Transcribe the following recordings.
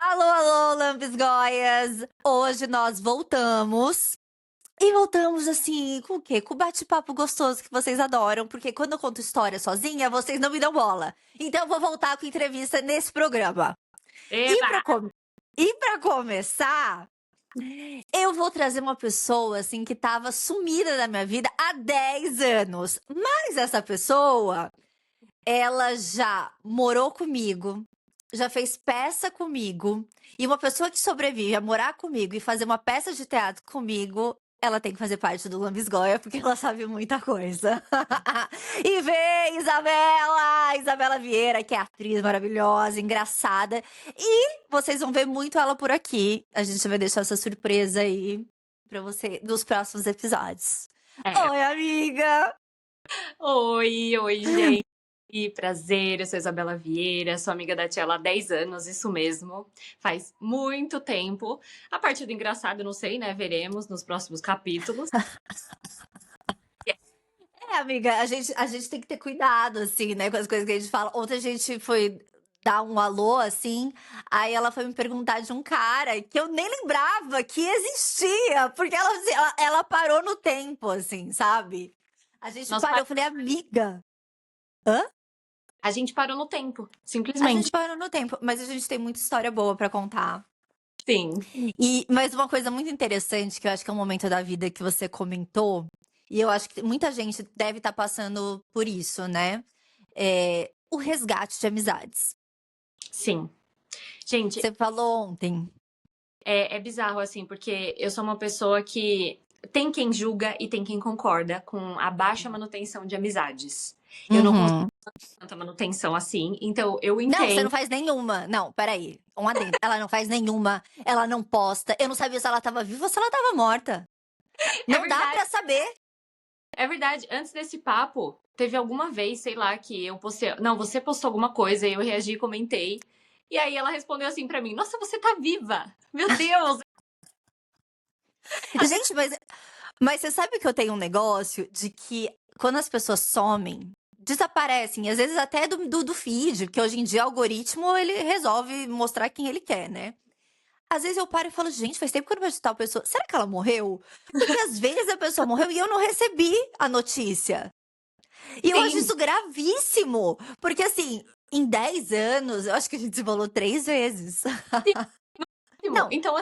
Alô, alô, lambisgoias! Hoje nós voltamos. E voltamos assim, com o quê? Com o bate-papo gostoso que vocês adoram, porque quando eu conto história sozinha, vocês não me dão bola. Então eu vou voltar com entrevista nesse programa. E Eba! pra, com... e pra começar, eu vou trazer uma pessoa assim que tava sumida da minha vida há 10 anos. Mas essa pessoa, ela já morou comigo, já fez peça comigo. E uma pessoa que sobrevive a morar comigo e fazer uma peça de teatro comigo, ela tem que fazer parte do Lambisgoia, porque ela sabe muita coisa. E vem Isabela Vieira, que é atriz maravilhosa, engraçada. E vocês vão ver muito ela por aqui. A gente vai deixar essa surpresa aí pra você nos próximos episódios. É. Oi, amiga! Oi, gente. Prazer, eu sou Isabela Vieira, sou amiga da Tia há 10 anos, isso mesmo. Faz muito tempo. A parte do engraçado, não sei, né? Veremos nos próximos capítulos. É, amiga, a gente tem que ter cuidado, assim, né, com as coisas que a gente fala. Ontem a gente foi dar um alô, assim, aí ela foi me perguntar de um cara que eu nem lembrava que existia, porque ela, assim, ela parou no tempo, assim, sabe? A gente Nós parou, par- eu falei, amiga, hã? A gente parou no tempo, A gente simplesmente. parou no tempo, mas a gente tem muita história boa pra contar. Sim. Mas uma coisa muito interessante, que eu acho que é um momento da vida que você comentou, e eu acho que muita gente deve estar passando por isso, né? É o resgate de amizades. Sim. Gente, Você falou ontem. é bizarro, assim, porque eu sou uma pessoa que tem quem julga e tem quem concorda com a baixa manutenção de amizades. Eu não consigo Uhum. tanta manutenção assim, então eu Não, você não entendo. faz nenhuma. Não, peraí. Um adendo. Ela não faz nenhuma. Ela não posta. Eu não sabia se ela tava viva ou se ela tava morta. É Não dá verdade. pra saber. É verdade, antes desse papo, teve alguma vez, sei lá, que eu postei. Não, você postou alguma coisa e eu reagi e comentei. E aí ela respondeu assim pra mim: Nossa, você tá viva! Meu Deus! Até Gente, mas você sabe que eu tenho um negócio de que quando as pessoas somem, desaparecem, às vezes até do feed, que hoje em dia o algoritmo ele resolve mostrar quem ele quer, né? Às vezes eu paro e falo, gente, faz tempo que eu não vejo tal pessoa. Será que ela morreu? Porque às vezes a pessoa morreu e eu não recebi a notícia. E eu acho sim. isso gravíssimo. Porque assim, em 10 anos, eu acho que a gente se falou 3 vezes. Não, Então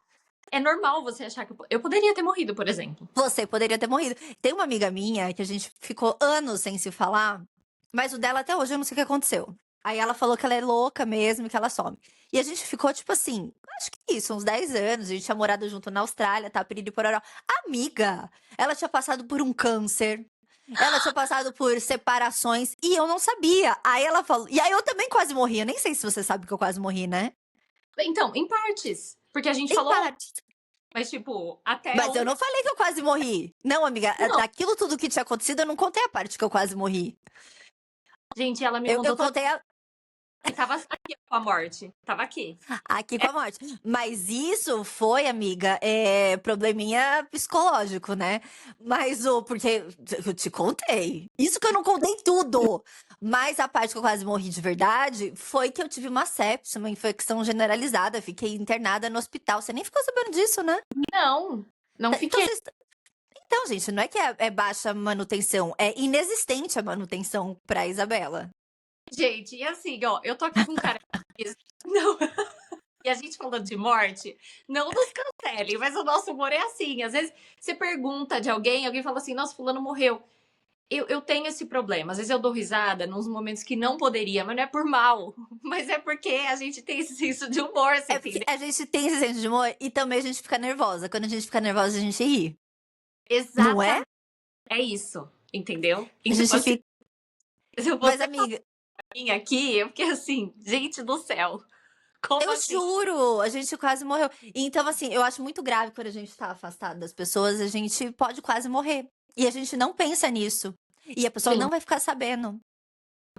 é normal você achar que eu poderia ter morrido, por exemplo. você poderia ter morrido. Tem uma amiga minha que a gente ficou anos sem se falar, mas o dela até hoje eu não sei o que aconteceu. Aí ela falou que ela é louca mesmo, que ela some. E a gente ficou, tipo assim, acho que isso, uns 10 anos. A gente tinha morado junto na Austrália, tá? Piriri pororó. Amiga, ela tinha passado por um câncer. Ela tinha passado por separações e eu não sabia. Aí ela falou. E aí eu também quase morri. Eu nem sei se você sabe que eu quase morri, né? Então, em partes. Porque a gente Em falou, parte. mas tipo, até Mas eu onde. não falei que eu quase morri. Não, amiga, Não. daquilo tudo que tinha acontecido, eu não contei a parte que eu quase morri. Gente, ela me Eu contou contei que tava aqui com a morte. Tava aqui. aqui com a morte. Mas isso foi, amiga, probleminha psicológico, né? Mas porque eu te contei. Isso que eu não contei tudo. Mas a parte que eu quase morri de verdade foi que eu tive uma sepse, uma infecção generalizada. Fiquei internada no hospital. Você nem ficou sabendo disso, né? Não, não Então, fiquei. então gente, não é que é baixa manutenção, é inexistente a manutenção pra Isabela. Gente, e assim, ó, eu tô aqui com um cara. Não. E a gente falando de morte, não nos cancele, mas o nosso humor é assim. Às vezes você pergunta de alguém, alguém fala assim, nossa, fulano morreu. Eu tenho esse problema. Às vezes eu dou risada nos momentos que não poderia, mas não é por mal. Mas é porque a gente tem esse senso de humor, você É porque entendeu? a gente tem esse senso de humor e também a gente fica nervosa. Quando a gente fica nervosa, a gente ri. Não é? Exatamente. É isso, entendeu? A Então, gente assim, fica. se Mas, você amiga, vir aqui, eu fiquei assim, gente do céu, como eu assim? juro, a gente quase morreu. Então, assim, eu acho muito grave quando a gente tá afastado das pessoas, a gente pode quase morrer. E a gente não pensa nisso. E a pessoa Sim. não vai ficar sabendo.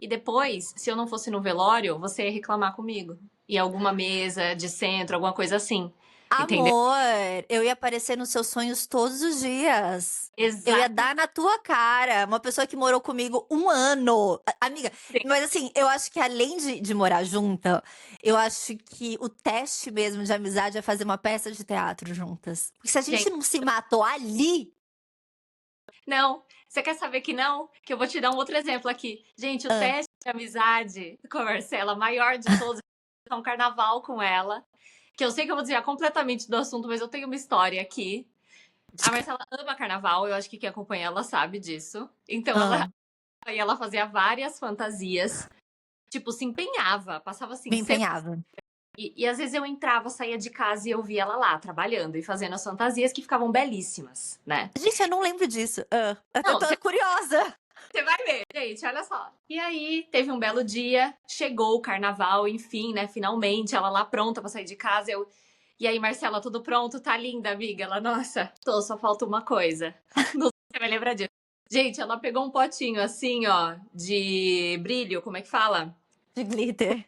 E depois, se eu não fosse no velório, você ia reclamar comigo. E alguma mesa de centro, alguma coisa assim. entendeu? Amor, eu ia aparecer nos seus sonhos todos os dias. Eu ia Exatamente. dar na tua cara. Uma pessoa que morou comigo 1 ano. Amiga, mas assim, eu acho que além de morar junta, eu acho que o teste mesmo de amizade é fazer uma peça de teatro juntas. Porque se a gente Gente, não se matou ali. não, você quer saber que não? Que eu vou te dar um outro exemplo aqui. Gente, o Ah, teste de amizade com a Marcela, maior de todos, é um carnaval com ela. Que eu sei que eu vou desviar completamente do assunto, mas eu tenho uma história aqui. A Marcela ama carnaval, eu acho que quem acompanha ela sabe disso. Então ah, ela fazia várias fantasias, tipo, se empenhava, passava assim, me empenhava. e às vezes eu entrava, saía de casa e eu via ela lá, trabalhando e fazendo as fantasias que ficavam belíssimas, né? Gente, eu não lembro disso. Eu Não, tô curiosa. você vai ver, gente, olha só. E aí, teve um belo dia, chegou o carnaval, enfim, né? Finalmente, ela lá pronta pra sair de casa. E aí, Marcela, tudo pronto? Tá linda, amiga? Ela, nossa, tô, só falta uma coisa. Não sei se você vai lembrar disso. Gente, ela pegou um potinho assim, ó, de brilho, como é que fala? De glitter.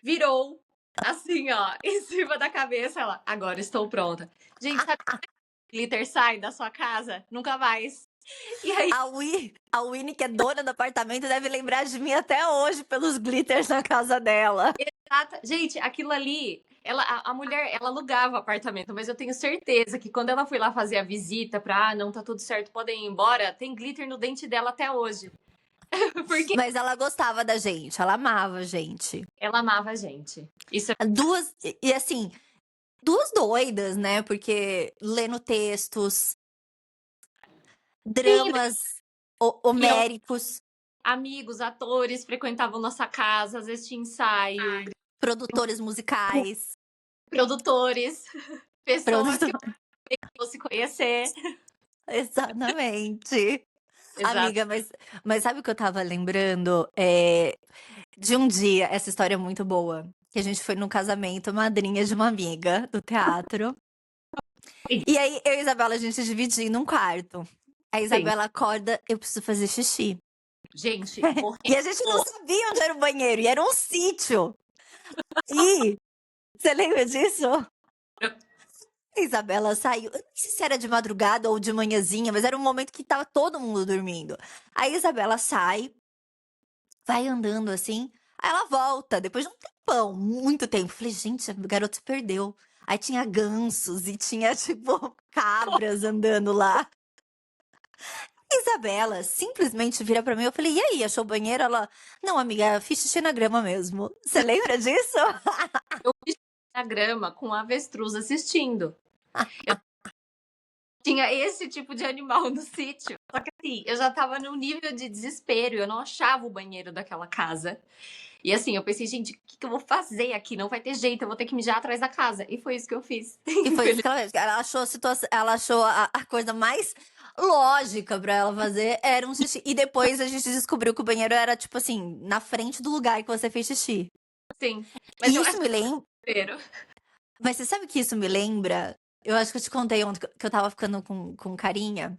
Virou, assim, ó, em cima da cabeça. Ela, agora estou pronta. Gente, sabe que glitter sai da sua casa? Nunca mais. E aí, A Winnie, que é dona do apartamento, deve lembrar de mim até hoje pelos glitters na casa dela. gente, aquilo ali, a mulher, ela alugava o apartamento, mas eu tenho certeza que quando ela foi lá fazer a visita pra, não tá tudo certo, podem ir embora, tem glitter no dente dela até hoje. Porque Mas ela gostava da gente, ela amava a gente. ela amava a gente. Isso é Duas, e assim, duas doidas, né? Porque lendo textos, sim, dramas iam homéricos, amigos, atores, frequentavam nossa casa, às vezes tinha ensaio, produtores musicais, produtores, pessoas que eu produtor... fosse conhecer. Exatamente. Exato. Amiga, mas sabe o que eu tava lembrando? De um dia, essa história é muito boa. Que a gente foi num casamento, madrinha de uma amiga do teatro. E aí, eu e a Isabela, a gente dividia num quarto. A Sim. Isabela acorda, eu preciso fazer xixi. Gente, E a gente não correndo. sabia onde era o banheiro, e era um sítio. E você lembra disso? A Isabela saiu, eu não sei se era de madrugada ou de manhãzinha, mas era um momento que tava todo mundo dormindo. Aí a Isabela sai, vai andando assim, aí ela volta, depois de um tempão, muito tempo. Falei, gente, a garota se perdeu. Aí tinha gansos e tinha, tipo, cabras andando lá. Isabela simplesmente vira pra mim, eu falei: "E aí, achou o banheiro?" Ela: "Não, amiga, fiz xixi na grama mesmo". Você lembra disso? Eu fiz na grama com avestruz assistindo. Eu tinha esse tipo de animal no sítio. Só que assim, eu já tava num nível de desespero, eu não achava o banheiro daquela casa. E assim, eu pensei, gente, o que eu vou fazer aqui? Não vai ter jeito, eu vou ter que mijar atrás da casa. E foi isso que eu fiz. E foi isso que ela fez, ela achou a situação, ela achou a coisa mais lógica pra ela fazer era um xixi. E depois a gente descobriu que o banheiro era, tipo assim, na frente do lugar que você fez xixi. Sim. Mas E eu isso acho me lembra, desespero. mas você sabe o que isso me lembra? Eu acho que eu te contei ontem que eu estava ficando com carinha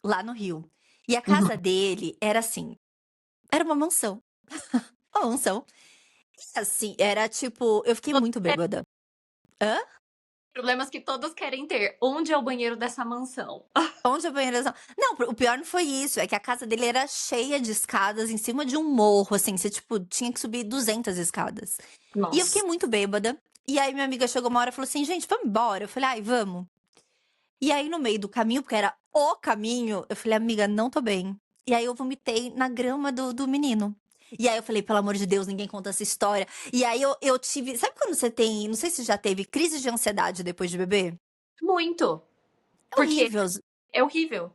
lá no Rio. E a Uhum. casa dele era assim, era uma mansão. Uma mansão. E assim, era tipo, eu fiquei Todos muito querem- bêbada. Hã? Problemas que todos querem ter. Onde é o banheiro dessa mansão? Onde a banheira não, o pior não foi isso, é que a casa dele era cheia de escadas em cima de um morro, assim, você, tipo, tinha que subir 200 escadas. E eu fiquei Nossa. muito bêbada, e aí minha amiga chegou uma hora e falou assim: "Gente, vamos embora?" Eu falei: "Ai, vamos". E aí no meio do caminho, porque era o caminho, eu falei: "Amiga, não tô bem". E aí eu vomitei na grama do menino. E aí eu falei: "Pelo amor de Deus, ninguém conta essa história". E aí eu tive, sabe quando você tem, não sei se já teve crise de ansiedade depois de beber? Muito. É Porque horrível. é horrível.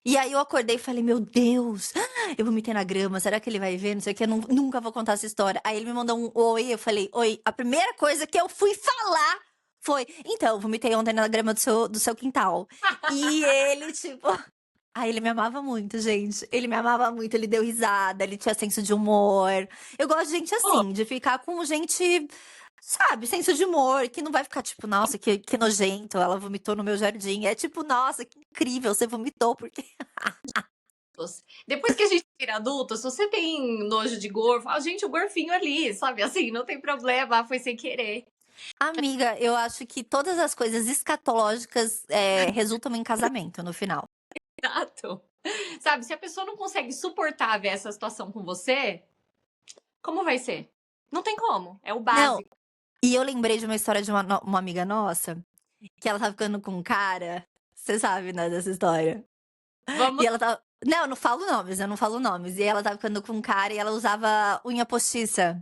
E aí eu acordei e falei: "Meu Deus, eu vomitei na grama, será que ele vai ver? Não sei o quê, eu nunca vou contar essa história". Aí ele me mandou um "oi", eu falei: "Oi". A primeira coisa que eu fui falar foi: "Então, eu vomitei ontem na grama do seu quintal". E ele, tipo, aí ele me amava muito, gente. Ele me amava muito, ele deu risada, ele tinha senso de humor. Eu gosto de gente Pô, assim, de ficar com gente, sabe, senso de humor, que não vai ficar tipo: "Nossa, que nojento, ela vomitou no meu jardim". É tipo: "Nossa, que incrível, você vomitou, porque". depois que a gente vira adulto, se você tem nojo de gorfo, a gente, o gorfinho ali, sabe? Assim, não tem problema, foi sem querer. Amiga, eu acho que todas as coisas escatológicas, resultam em casamento no final. Exato. Sabe, se a pessoa não consegue suportar ver essa situação com você, como vai ser? Não tem como, é o Não, básico. e eu lembrei de uma história de uma amiga nossa, que ela estava ficando com um cara, você sabe, né, dessa história. Vamos E ela estava não, eu não falo nomes. E ela estava ficando com um cara e ela usava unha postiça.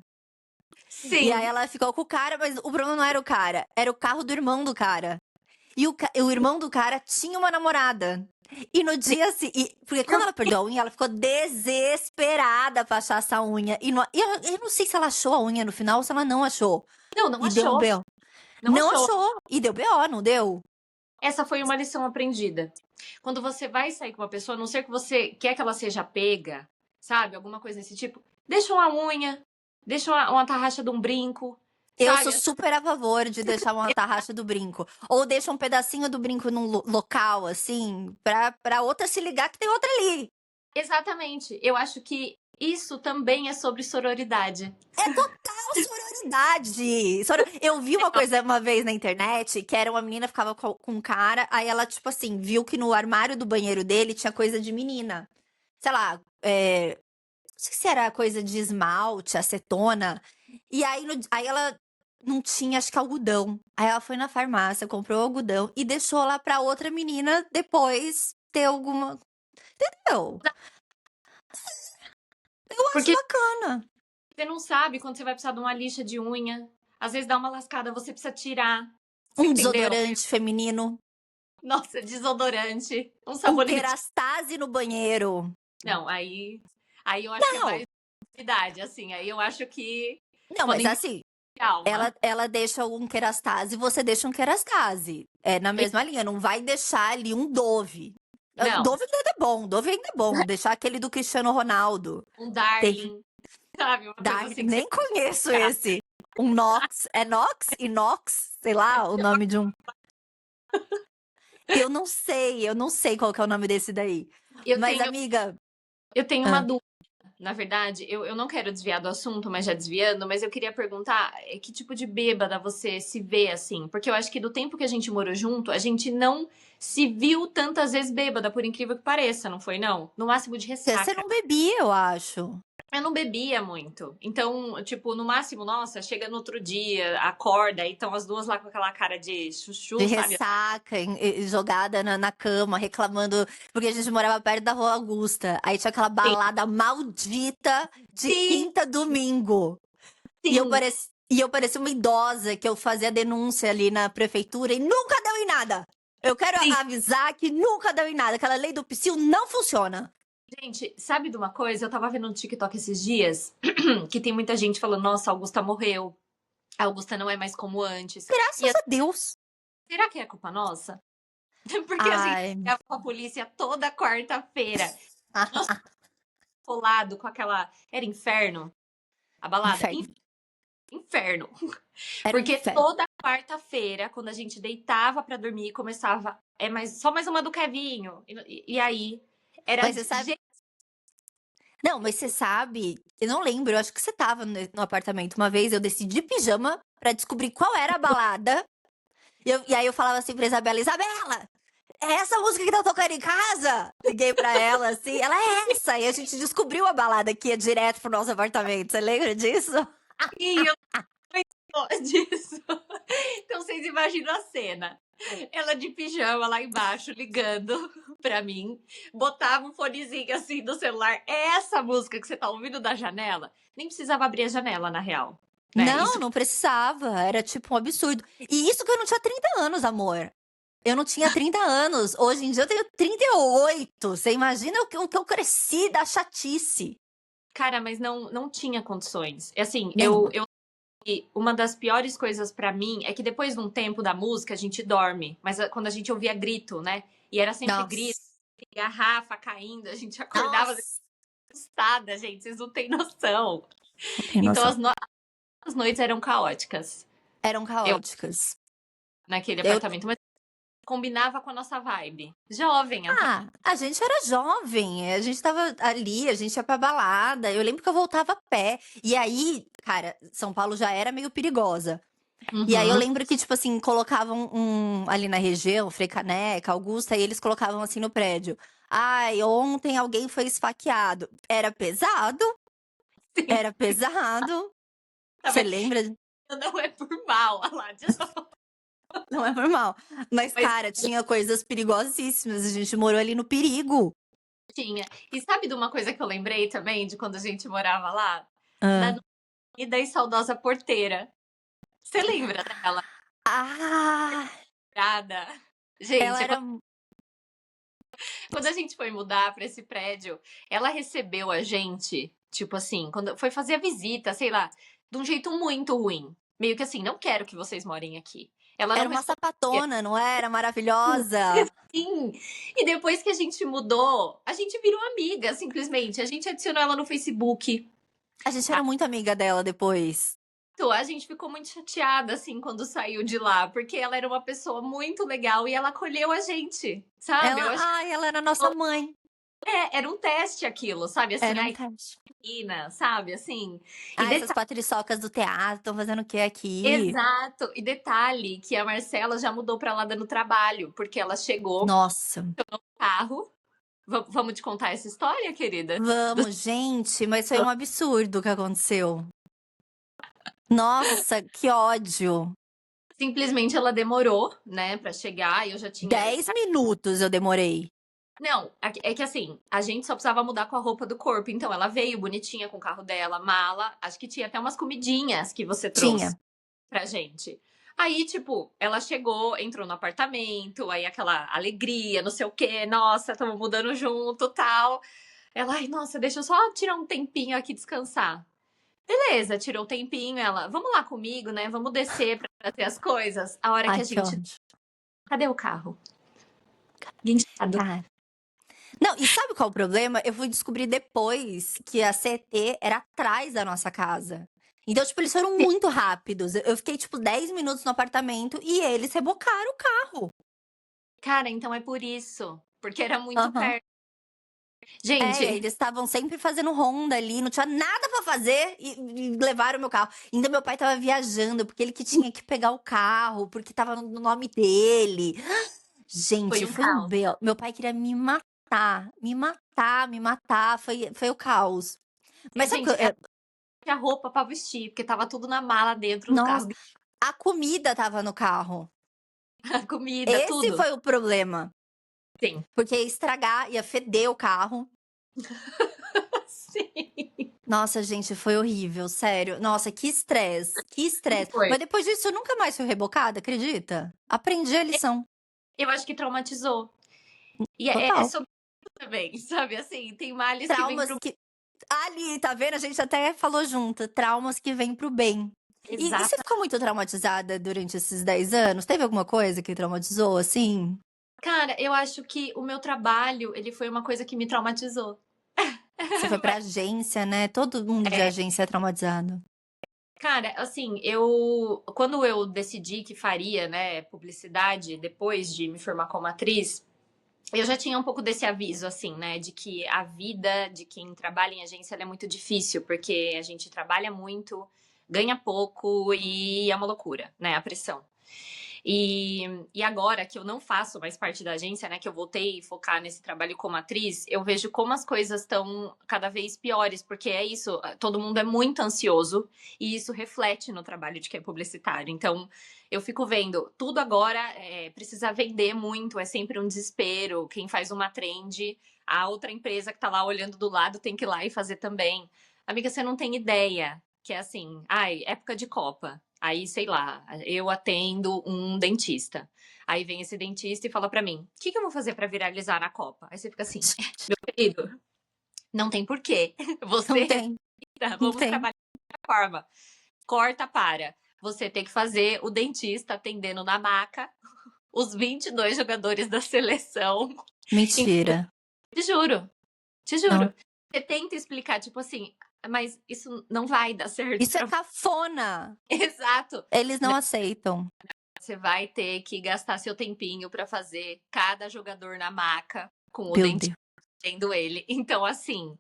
E aí sim. ela ficou com o cara, mas o problema não era o cara, era o carro do irmão do cara. E o irmão do cara tinha uma namorada. E no dia seguinte. Porque quando ela perdeu a unha, ela ficou desesperada pra achar essa unha. E eu não sei se ela achou a unha no final ou se ela não achou. Não, não E deu um achou. B.O. Não Não achou. achou. E deu BO, não deu? Essa foi uma lição aprendida. Quando você vai sair com uma pessoa, a não ser que você quer que ela seja pega, sabe? Alguma coisa desse tipo, deixa uma unha, deixa uma tarraxa de um brinco, Eu sou sabe? super a favor de deixar uma tarraxa do brinco. Ou deixa um pedacinho do brinco num local, assim, pra outra se ligar que tem outra ali. Exatamente. Eu acho que isso também é sobre sororidade. Sororidade! Eu vi uma coisa uma vez na internet, que era uma menina que ficava com um cara, aí ela, tipo assim, viu que no armário do banheiro dele tinha coisa de menina. Sei lá, não sei se era coisa de esmalte, acetona. E aí, aí ela não tinha, acho que algodão. Aí ela foi na farmácia, comprou algodão e deixou lá pra outra menina depois ter alguma. Entendeu? Eu acho Porque bacana. você não sabe quando você vai precisar de uma lixa de unha. Às vezes dá uma lascada, você precisa tirar. Você Um entendeu? desodorante feminino. Nossa, desodorante, um Um sabonete. kerastase no banheiro. Não, aí eu acho que é Não, mais idade, assim. Aí eu acho que não, quando mas envolve assim, alma. ela deixa um kerastase, você deixa um kerastase. É na mesma linha, não vai deixar ali um Dove. Não, Dove ainda é bom, Dove ainda é bom. Deixar aquele do Cristiano Ronaldo. um Tem Darling, sabe? Uma coisa assim que você nem conheço fica. esse. Um Nox. É Nox? Inox? Sei lá, o nome de um. Eu não sei qual que é o nome desse daí. Eu Mas, tenho, amiga. eu tenho uma Ah, dúvida. Na verdade, eu não quero desviar do assunto, mas já desviando, mas eu queria perguntar que tipo de bêbada você se vê assim? Porque eu acho que do tempo que a gente morou junto, a gente não se viu tantas vezes bêbada, por incrível que pareça, não foi não? No máximo de você ressaca. não bebia, eu acho. Eu não bebia muito. Então, tipo, no máximo, nossa, chega no outro dia, acorda, e estão as duas lá com aquela cara de De chuchu, sabe? ressaca, jogada na cama, reclamando, porque a gente morava perto da Rua Augusta. Aí tinha aquela Sim, balada maldita de sim, quinta a domingo. sim. E eu parecia uma idosa que eu fazia denúncia ali na prefeitura e nunca deu em nada. Eu quero Sim. avisar que nunca deu em nada. Aquela lei do psil não funciona. Gente, sabe de uma coisa? Eu tava vendo no TikTok esses dias que tem muita gente falando: nossa, a Augusta morreu. A Augusta não é mais como antes. E Graças a Deus. será que é culpa nossa? Porque a gente Ai. ficava com a polícia toda quarta-feira, colado com aquela. Era inferno? A balada? Inferno. Inferno. Era um Porque inferno. toda quarta-feira, quando a gente deitava pra dormir, começava. Só mais uma do Kevinho. E aí. Era. Mas você sabe. Não, mas você sabe, eu não lembro, eu acho que você tava no apartamento uma vez, eu desci de pijama pra descobrir qual era a balada. E aí eu falava assim pra Isabela, Isabela, é essa música que tá tocando em casa? Liguei pra ela assim, ela é essa. E a gente descobriu a balada que ia direto pro nosso apartamento. Você lembra disso? Sim, eu lembro disso. Então vocês imaginam a cena. Ela de pijama lá embaixo, ligando pra mim, botava um fonezinho assim do celular. É essa música que você tá ouvindo da janela? Nem precisava abrir a janela, na real. Né? Não, Isso não precisava. Era tipo um absurdo. E isso que eu não tinha 30 anos, amor. Eu não tinha 30 anos. Hoje em dia eu tenho 38. Você imagina o que eu cresci da chatice. cara, mas não tinha condições. Assim, Nenhuma. e uma das piores coisas pra mim é que depois de um tempo da música a gente dorme, mas quando a gente ouvia grito, né? E era sempre grito, Nossa. garrafa caindo, a gente acordava Nossa. assustada, gente, vocês não têm noção. Não tem Então noção. as noites eram caóticas. Eram Eu caóticas. naquele Eu apartamento, mas combinava com a nossa vibe. Jovem até. A gente era jovem, a gente tava ali, a gente ia pra balada. Eu lembro que eu voltava a pé. E aí, cara, São Paulo já era meio perigosa. E aí eu Uhum. lembro que, tipo assim, colocavam ali na região, Frei Caneca, Augusta, e eles colocavam assim no prédio. Ai, ontem alguém foi esfaqueado. Era pesado, Sim, era pesado. tá Você vendo? lembra? Não é por mal, olha lá, de novo. Não é normal. Mas, Mas cara, tinha coisas perigosíssimas. A gente morou ali no perigo. tinha. E sabe de uma coisa que eu lembrei também, de quando a gente morava lá? Da Ah, nossa querida e saudosa porteira. Você lembra dela? ah, Nada. ela Gente, era. quando a gente foi mudar pra esse prédio, ela recebeu a gente, tipo assim, quando foi fazer a visita, sei lá, de um jeito muito ruim. Meio que assim, não quero que vocês morem aqui. Ela não Era uma respondia. sapatona, não era? Maravilhosa. Sim. E depois que a gente mudou, a gente virou amiga, simplesmente. A gente adicionou ela no Facebook. A gente era muito amiga dela depois. A gente ficou muito chateada, assim, quando saiu de lá, porque ela era uma pessoa muito legal e ela acolheu a gente, sabe? Eu Ela, achei ai, ela era nossa mãe. era um teste aquilo, sabe? Assim, Era um ai, teste. menina, sabe? Assim. E Ah, essas patriçocas do teatro estão fazendo o que aqui? exato. E detalhe que a Marcela já mudou pra lá dando trabalho, porque ela chegou Nossa. no carro. Vamos te contar essa história, querida? Vamos, gente, mas foi um absurdo o que aconteceu. Nossa, que ódio. Simplesmente ela demorou, né, pra chegar e eu já tinha. 10 minutos eu demorei. Não, é que assim, a gente só precisava mudar com a roupa do corpo. Então ela veio bonitinha com o carro dela, mala. Acho que tinha até umas comidinhas que você trouxe Tinha. pra gente. Aí, tipo, ela chegou, entrou no apartamento, aí aquela alegria, não sei o quê, nossa, estamos mudando junto, tal. Ela, ai, nossa, deixa eu só tirar um tempinho aqui descansar. Beleza, tirou o tempinho, ela, vamos lá comigo, né? Vamos descer pra trazer as coisas. A hora que Ai, a que gente, ódio. cadê o carro? Guinchado. Cara. Não, e sabe qual é o problema? Eu fui descobrir depois que a CT era atrás da nossa casa. Então, tipo, eles foram muito rápidos. Eu fiquei, tipo, 10 minutos no apartamento e eles rebocaram o carro. Cara, então é por isso, porque era muito Aham. perto. É, e aí Gente, eles estavam sempre fazendo ronda ali, não tinha nada pra fazer e levaram meu carro. Ainda meu pai estava viajando, porque ele que tinha que pegar o carro, porque estava no nome dele. foi Gente, um foi um caos. B.O. Meu pai queria me matar, me matar, me matar. Foi o caos. Mas sabe o que Gente, ela tinha roupa pra vestir, porque tava tudo na mala dentro do Nossa, carro, a comida estava no carro. a comida, Esse tudo. foi o problema. Sim. Porque ia estragar, ia feder o carro. Sim. Nossa, gente, foi horrível, sério. Nossa, que estresse, que estresse. Foi. Mas depois disso eu nunca mais fui rebocada, acredita? Aprendi a lição, Eu acho que traumatizou. E é total. sobre isso também, sabe? Assim, tem males que vêm Traumas pro que. Ali, tá vendo? A gente até falou junto. Traumas que vêm pro bem. E você exato. ficou muito traumatizada durante esses 10 anos? Teve alguma coisa que traumatizou, assim? Cara, eu acho que o meu trabalho, ele foi uma coisa que me traumatizou. Você foi pra agência, né? Todo mundo de É, agência é traumatizado. cara, assim, eu quando eu decidi que faria, né, publicidade depois de me formar como atriz, eu já tinha um pouco desse aviso, assim, né, de que a vida de quem trabalha em agência ela é muito difícil, porque a gente trabalha muito, ganha pouco e é uma loucura, né, a pressão. E agora que eu não faço mais parte da agência, né, que eu voltei a focar nesse trabalho como atriz, eu vejo como as coisas estão cada vez piores, porque é isso, todo mundo é muito ansioso e isso reflete no trabalho de quem é publicitário. Então, eu fico vendo, tudo agora precisa vender muito, é sempre um desespero. Quem faz uma trend, a outra empresa que tá lá olhando do lado tem que ir lá e fazer também. Amiga, você não tem ideia que é assim, ai, época de Copa. Aí, sei lá, eu atendo um dentista. Aí vem esse dentista e fala pra mim: o que eu vou fazer pra viralizar na Copa? Aí você fica assim, querido, não tem porquê. Não Você, tem, não vamos tem. trabalhar de forma. Corta para. Você ter que fazer o dentista atendendo na maca os 22 jogadores da seleção. Mentira. Te juro, te Não. juro. Você tenta explicar, tipo assim, mas isso não vai dar certo Isso é pra você. cafona. Exato. Eles não aceitam. Você vai ter que gastar seu tempinho pra fazer cada jogador na maca com o Meu dentista Deus. atendendo ele. Então, assim,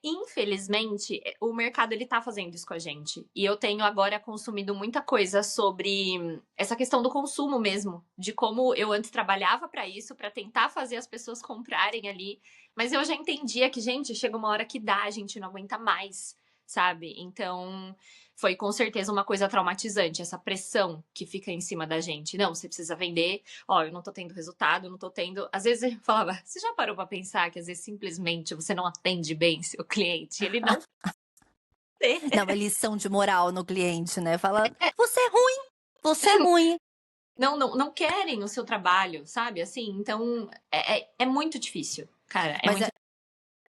Infelizmente, o mercado ele tá fazendo isso com a gente. E eu tenho agora consumido muita coisa sobre essa questão do consumo mesmo, de como eu antes trabalhava pra isso, pra tentar fazer as pessoas comprarem ali, mas eu já entendia que, gente, chega uma hora que dá, a gente não aguenta mais, sabe? Então, foi com certeza uma coisa traumatizante, essa pressão que fica em cima da gente. Não, você precisa vender, ó, eu não tô tendo resultado, eu não tô tendo. Às vezes eu falava, você já parou pra pensar que às vezes simplesmente você não atende bem seu cliente? Ele não tem. Dá uma lição de moral no cliente, né, fala: "Você é ruim, você é ruim". Não querem o seu trabalho, sabe? Assim, então é muito difícil, cara. É Mas muito.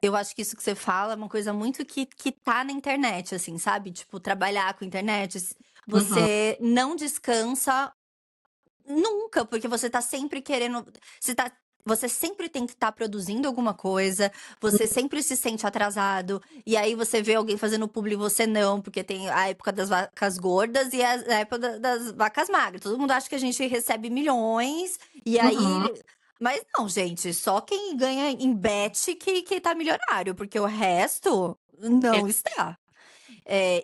eu acho que isso que você fala é uma coisa muito que tá na internet, assim, sabe, tipo, trabalhar com internet, Uhum, você não descansa nunca, porque você tá sempre querendo você sempre tem que estar produzindo alguma coisa, você sempre se sente atrasado, e aí você vê alguém fazendo publi e você não, porque tem a época das vacas gordas e a época das vacas magras. Todo mundo acha que a gente recebe milhões, e uhum. aí. Mas não, gente, só quem ganha em bet que tá milionário, porque o resto não está.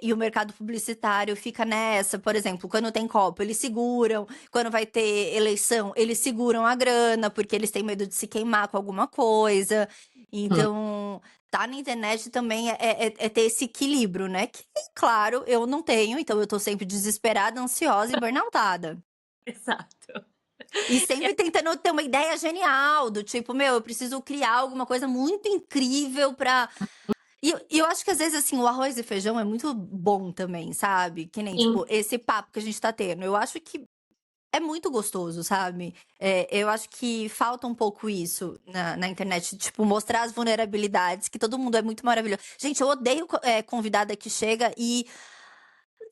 E o mercado publicitário fica nessa, por exemplo, quando tem Copa, eles seguram, quando vai ter eleição, eles seguram a grana, porque eles têm medo de se queimar com alguma coisa. Hum, Então, tá na internet também é ter esse equilíbrio, né? Que, claro, eu não tenho, então eu tô sempre desesperada, ansiosa e burnoutada. exato. E E é sempre tentando ter uma ideia genial, do tipo, meu, eu preciso criar alguma coisa muito incrível pra e eu acho que às vezes, assim, o arroz e feijão é muito bom também, sabe, que nem, assim, tipo, esse papo que a gente tá tendo, eu acho que é muito gostoso, sabe. Eu acho que falta um pouco isso na internet, tipo, mostrar as vulnerabilidades, que todo mundo é muito maravilhoso. Gente, eu odeio convidada que chega e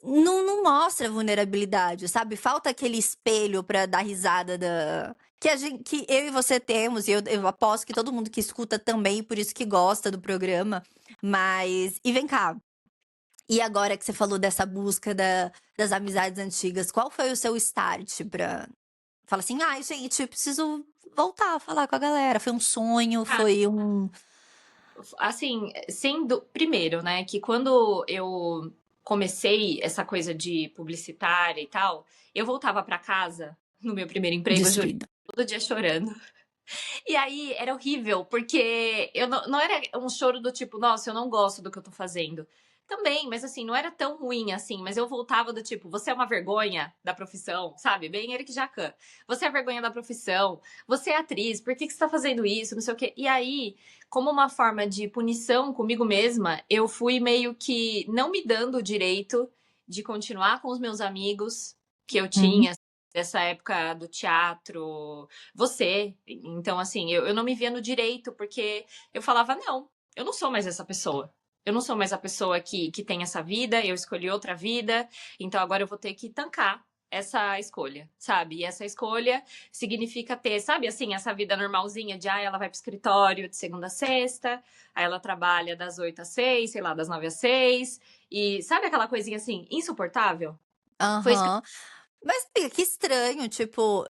não mostra vulnerabilidade, sabe. Falta aquele espelho pra dar risada da que eu e você temos, e eu aposto que todo mundo que escuta também, por isso que gosta do programa. Mas e vem cá, e agora que você falou dessa busca das amizades antigas, qual foi o seu start pra fala assim: "Ai gente, eu preciso voltar a falar com a galera", foi um sonho, ah, foi um assim, sendo primeiro, né, que quando eu comecei essa coisa de publicitária e tal, eu voltava pra casa no meu primeiro emprego, eu juro, destruída. todo dia chorando. E aí era horrível, porque eu não era um choro do tipo, nossa, eu não gosto do que eu tô fazendo. Também, mas assim, não era tão ruim assim, mas eu voltava do tipo, você é uma vergonha da profissão, sabe? Bem Eric Jacan. Você é a vergonha da profissão, você é atriz, por que que você tá fazendo isso? Não sei o quê. E aí, como uma forma de punição comigo mesma, eu fui meio que não me dando o direito de continuar com os meus amigos que eu Uhum. tinha dessa época do teatro, você. Então, assim, eu não me via no direito, porque eu falava, não, eu não sou mais essa pessoa. Eu não sou mais a pessoa que tem essa vida, eu escolhi outra vida, então agora eu vou ter que tancar essa escolha, sabe? E essa escolha significa ter, sabe assim, essa vida normalzinha de, ela vai pro escritório de segunda a sexta, aí ela trabalha das 8 às 6, sei lá, das 9 às 6, e sabe aquela coisinha assim, insuportável? Foi isso que Aham. Mas amiga, que estranho, tipo,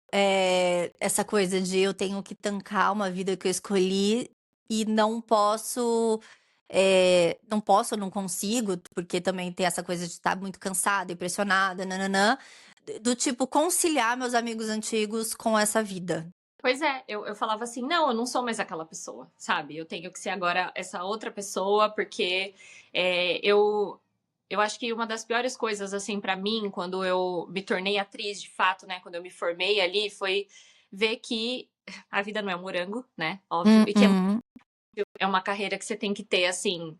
essa coisa de eu tenho que tancar uma vida que eu escolhi e não posso, não consigo, porque também tem essa coisa de estar muito cansada e pressionada, nã do tipo conciliar meus amigos antigos com essa vida. Pois é, eu falava assim: "Não, eu não sou mais aquela pessoa", sabe. Eu tenho que ser agora essa outra pessoa, porque, eu acho que uma das piores coisas, assim, pra mim, quando eu me tornei atriz de fato, né, quando eu me formei ali, foi ver que a vida não é um morango, né, óbvio, e que Uhum. é uma carreira que você tem que ter, assim,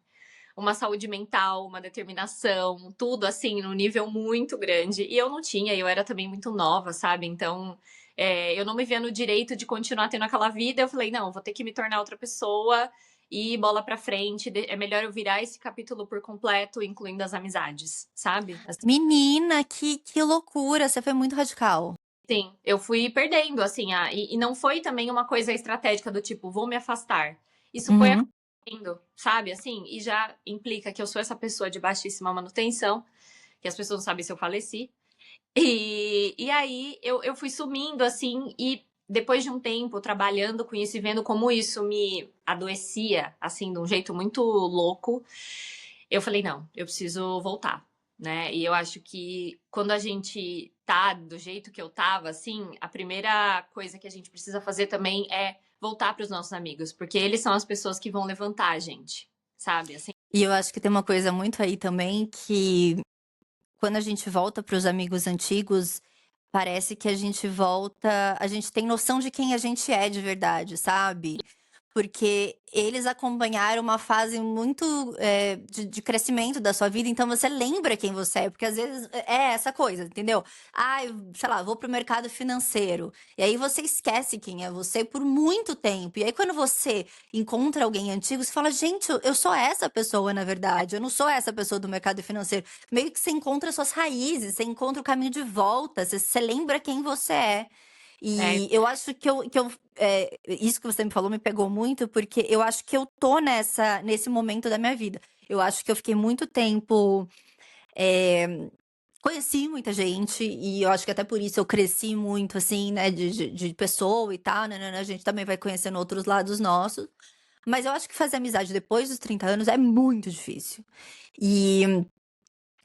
uma saúde mental, uma determinação, tudo assim, num nível muito grande. E eu não tinha, eu era também muito nova, sabe? Então, eu não me via no direito de continuar tendo aquela vida. Eu falei, não, vou ter que me tornar outra pessoa e bola pra frente. É melhor eu virar esse capítulo por completo, incluindo as amizades, sabe? Menina, que loucura, você foi muito radical. Sim, eu fui perdendo, assim, e não foi também uma coisa estratégica do tipo, vou me afastar. Isso foi Uhum. acontecendo, sabe, assim, e já implica que eu sou essa pessoa de baixíssima manutenção, que as pessoas não sabem se eu faleci. E aí eu fui sumindo, assim, e depois de um tempo trabalhando com isso e vendo como isso me adoecia, assim, de um jeito muito louco, eu falei, não, eu preciso voltar, né? E eu acho que quando a gente tá do jeito que eu tava, assim, a primeira coisa que a gente precisa fazer também é voltar para os nossos amigos, porque eles são as pessoas que vão levantar a gente, sabe? Assim. E eu acho que tem uma coisa muito aí também que quando a gente volta para os amigos antigos, parece que a gente tem noção de quem a gente é de verdade, sabe? Porque eles acompanharam uma fase muito, de crescimento da sua vida, então você lembra quem você é, porque às vezes é essa coisa, entendeu? Ah, eu, sei lá, vou pro mercado financeiro, e aí você esquece quem é você por muito tempo. E aí quando você encontra alguém antigo, você fala: "Gente, eu sou essa pessoa na verdade, eu não sou essa pessoa do mercado financeiro". Meio que você encontra suas raízes, você encontra o caminho de volta, você lembra quem você é. É, E eu acho isso que você me falou me pegou muito, porque eu acho que eu tô nesse momento da minha vida. Eu acho que eu fiquei muito tempo, eh, conheci muita gente e eu acho que até por isso eu cresci muito, assim, né, de pessoa e tal, nã-nã-nã, a gente também vai conhecendo outros lados nossos. Mas eu acho que fazer amizade depois dos 30 anos é muito difícil. E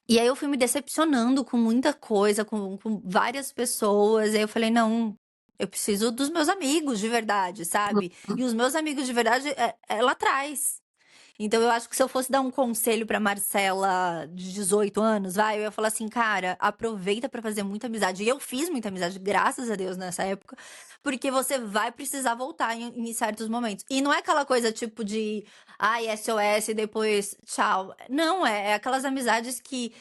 e aí eu fui me decepcionando com muita coisa, com várias pessoas, e aí eu falei: "Não, eu preciso dos meus amigos de verdade", sabe. E os meus amigos de verdade é lá atrás. Então eu acho que se eu fosse dar um conselho pra Marcela de 18 anos, vai, eu ia falar assim: "Cara, aproveita pra fazer muita amizade". E eu fiz muita amizade, graças a Deus, nessa época, porque você vai precisar voltar em certos momentos. E não é aquela coisa tipo de: "Ai, SOS, depois tchau". Não, é aquelas amizades que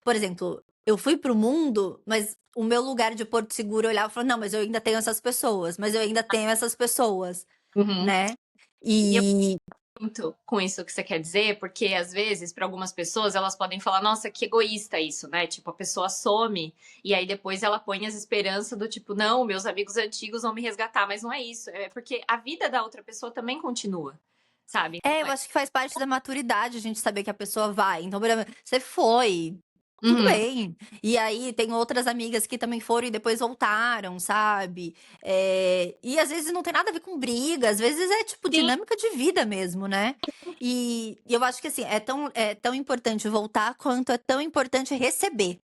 por exemplo, eu fui para o mundo, mas o meu lugar de porto seguro eu olhava e falava: "Não, mas eu ainda tenho essas pessoas, mas eu ainda tenho essas pessoas", uhum. né. E eu E muito com isso que você quer dizer, porque às vezes, para algumas pessoas, elas podem falar, nossa, que egoísta isso, né? Tipo, a pessoa some e aí depois ela põe as esperanças do tipo, não, meus amigos antigos vão me resgatar, mas não é isso, é porque a vida da outra pessoa também continua, sabe? eu acho que faz parte da maturidade a gente saber que a pessoa vai. Então, por exemplo, você foi, tudo Uhum. bem. E aí tem outras amigas que também foram e depois voltaram, sabe. E às vezes não tem nada a ver com briga, às vezes é, tipo, Sim, dinâmica de vida mesmo, né. E eu acho que, assim, é tão importante voltar quanto é tão importante receber.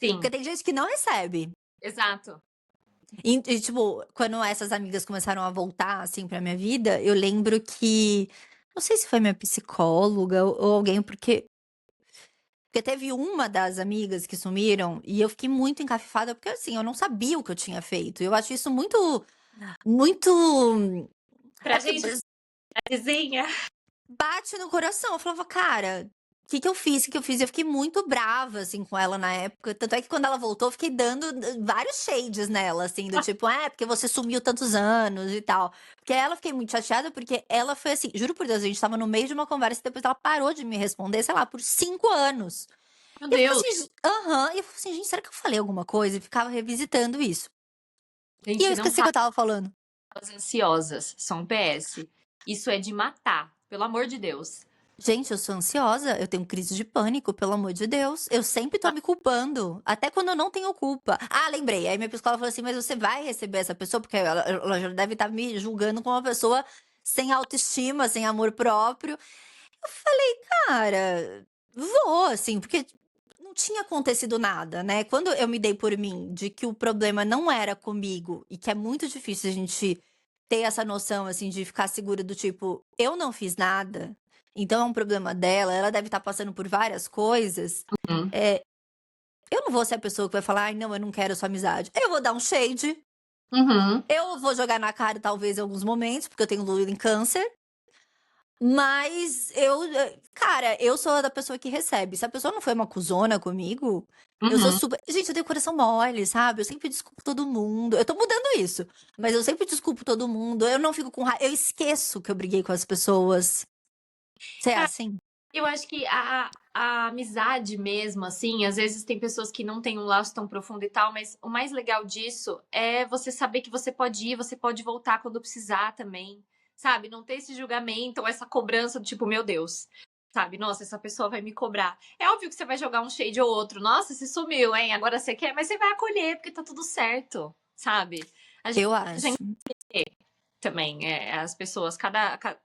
Porque sim, tem gente que não recebe. exato. Tipo, quando essas amigas começaram a voltar, assim, pra minha vida, eu lembro que não sei se foi minha psicóloga ou alguém, porque teve uma das amigas que sumiram e eu fiquei muito encafifada, porque, assim, eu não sabia o que eu tinha feito. Eu acho isso muito muito é Pra porque gente, a resenha. bate no coração. Eu falava: "Cara, o que que eu fiz? O que que eu fiz?". Eu fiquei muito brava, assim, com ela na época. Tanto é que quando ela voltou, eu fiquei dando vários shades nela, assim, do tipo: "É, porque você sumiu tantos anos e tal". Porque ela fiquei muito chateada, porque ela foi assim, juro por Deus, a gente estava no meio de uma conversa e depois ela parou de me responder, sei lá, por 5 anos. Meu E eu ficava Deus, assim, aham. E eu falei assim: "Gente, será que eu falei alguma coisa?". E ficava revisitando isso. E eu gente, não esqueci o que eu estava falando. falas ansiosas, são PS. Isso é de matar, pelo amor de Deus. Gente, eu sou ansiosa, eu tenho crise de pânico, pelo amor de Deus. Eu sempre tô me culpando, até quando eu não tenho culpa. Ah, lembrei. Aí minha psicóloga falou assim: "Mas você vai receber essa pessoa?", porque ela já deve estar me julgando como uma pessoa sem autoestima, sem amor próprio. Eu falei: "Cara, vou", assim, porque não tinha acontecido nada, né. Quando eu me dei por mim de que o problema não era comigo e que é muito difícil a gente ter essa noção, assim, de ficar segura do tipo: "Eu não fiz nada, então é um problema dela, ela deve estar passando por várias coisas", Uhum. eh, eu não vou ser a pessoa que vai falar: "Ai, não, eu não quero sua amizade". Eu vou dar um shade, Uhum. eu vou jogar na cara talvez em alguns momentos, porque eu tenho lua em câncer. Mas cara, eu sou da pessoa que recebe. Se a pessoa não foi uma cuzona comigo, eu sou Uhum. super gente, eu tenho coração mole, sabe, eu sempre desculpo todo mundo. Eu tô mudando isso, mas eu sempre desculpo todo mundo, eu não fico com eu esqueço que eu briguei com as pessoas. Você é Cara, assim? eu acho que a amizade mesmo, assim, às vezes tem pessoas que não têm um laço tão profundo e tal, mas o mais legal disso é você saber que você pode ir, você pode voltar quando precisar também, sabe? Não ter esse julgamento ou essa cobrança do tipo, meu Deus, sabe? Nossa, essa pessoa vai me cobrar. É óbvio que você vai jogar um shade ou outro. Nossa, você sumiu, hein? Agora você quer, mas você vai acolher porque tá tudo certo, sabe? A Eu acho. gente também, as pessoas,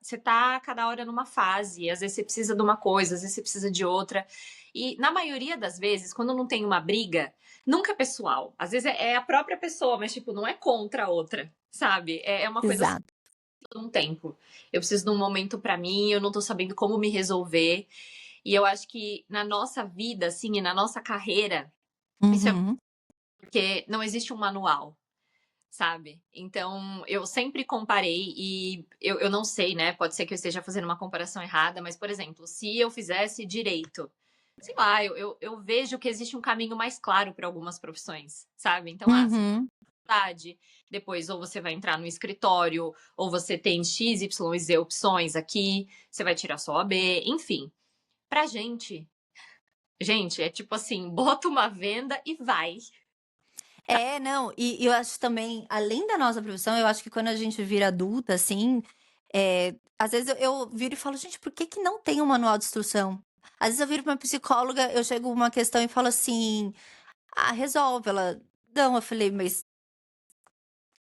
você tá cada hora numa fase, às vezes você precisa de uma coisa, às vezes você precisa de outra. E na maioria das vezes, quando não tem uma briga, nunca é pessoal. Às vezes é a própria pessoa, mas tipo, não é contra a outra, sabe? É uma coisa assim, Exato. de um tempo. Eu preciso de um momento pra mim, eu não tô sabendo como me resolver. E eu acho que na nossa vida, assim, e na nossa carreira, isso é Uhum. porque não existe um manual, sabe? Então, eu sempre comparei e eu não sei, né? Pode ser que eu esteja fazendo uma comparação errada, mas, por exemplo, se eu fizesse direito, sei lá, eu vejo que existe um caminho mais claro para algumas profissões, sabe? Então, se Uhum. faculdade, depois ou você vai entrar no escritório, ou você tem X, Y e Z opções aqui, você vai tirar sua OAB, enfim. Pra gente, é tipo assim, bota uma venda e vai. É, não, e eu acho também, além da nossa profissão, eu acho que quando a gente vira adulta, assim, às vezes eu viro e falo: "Gente, por que que não tem um manual de instrução?". Às vezes eu viro pra uma psicóloga, eu chego uma questão e falo assim: "Ah, resolve", ela: "Não", eu falei: "Mas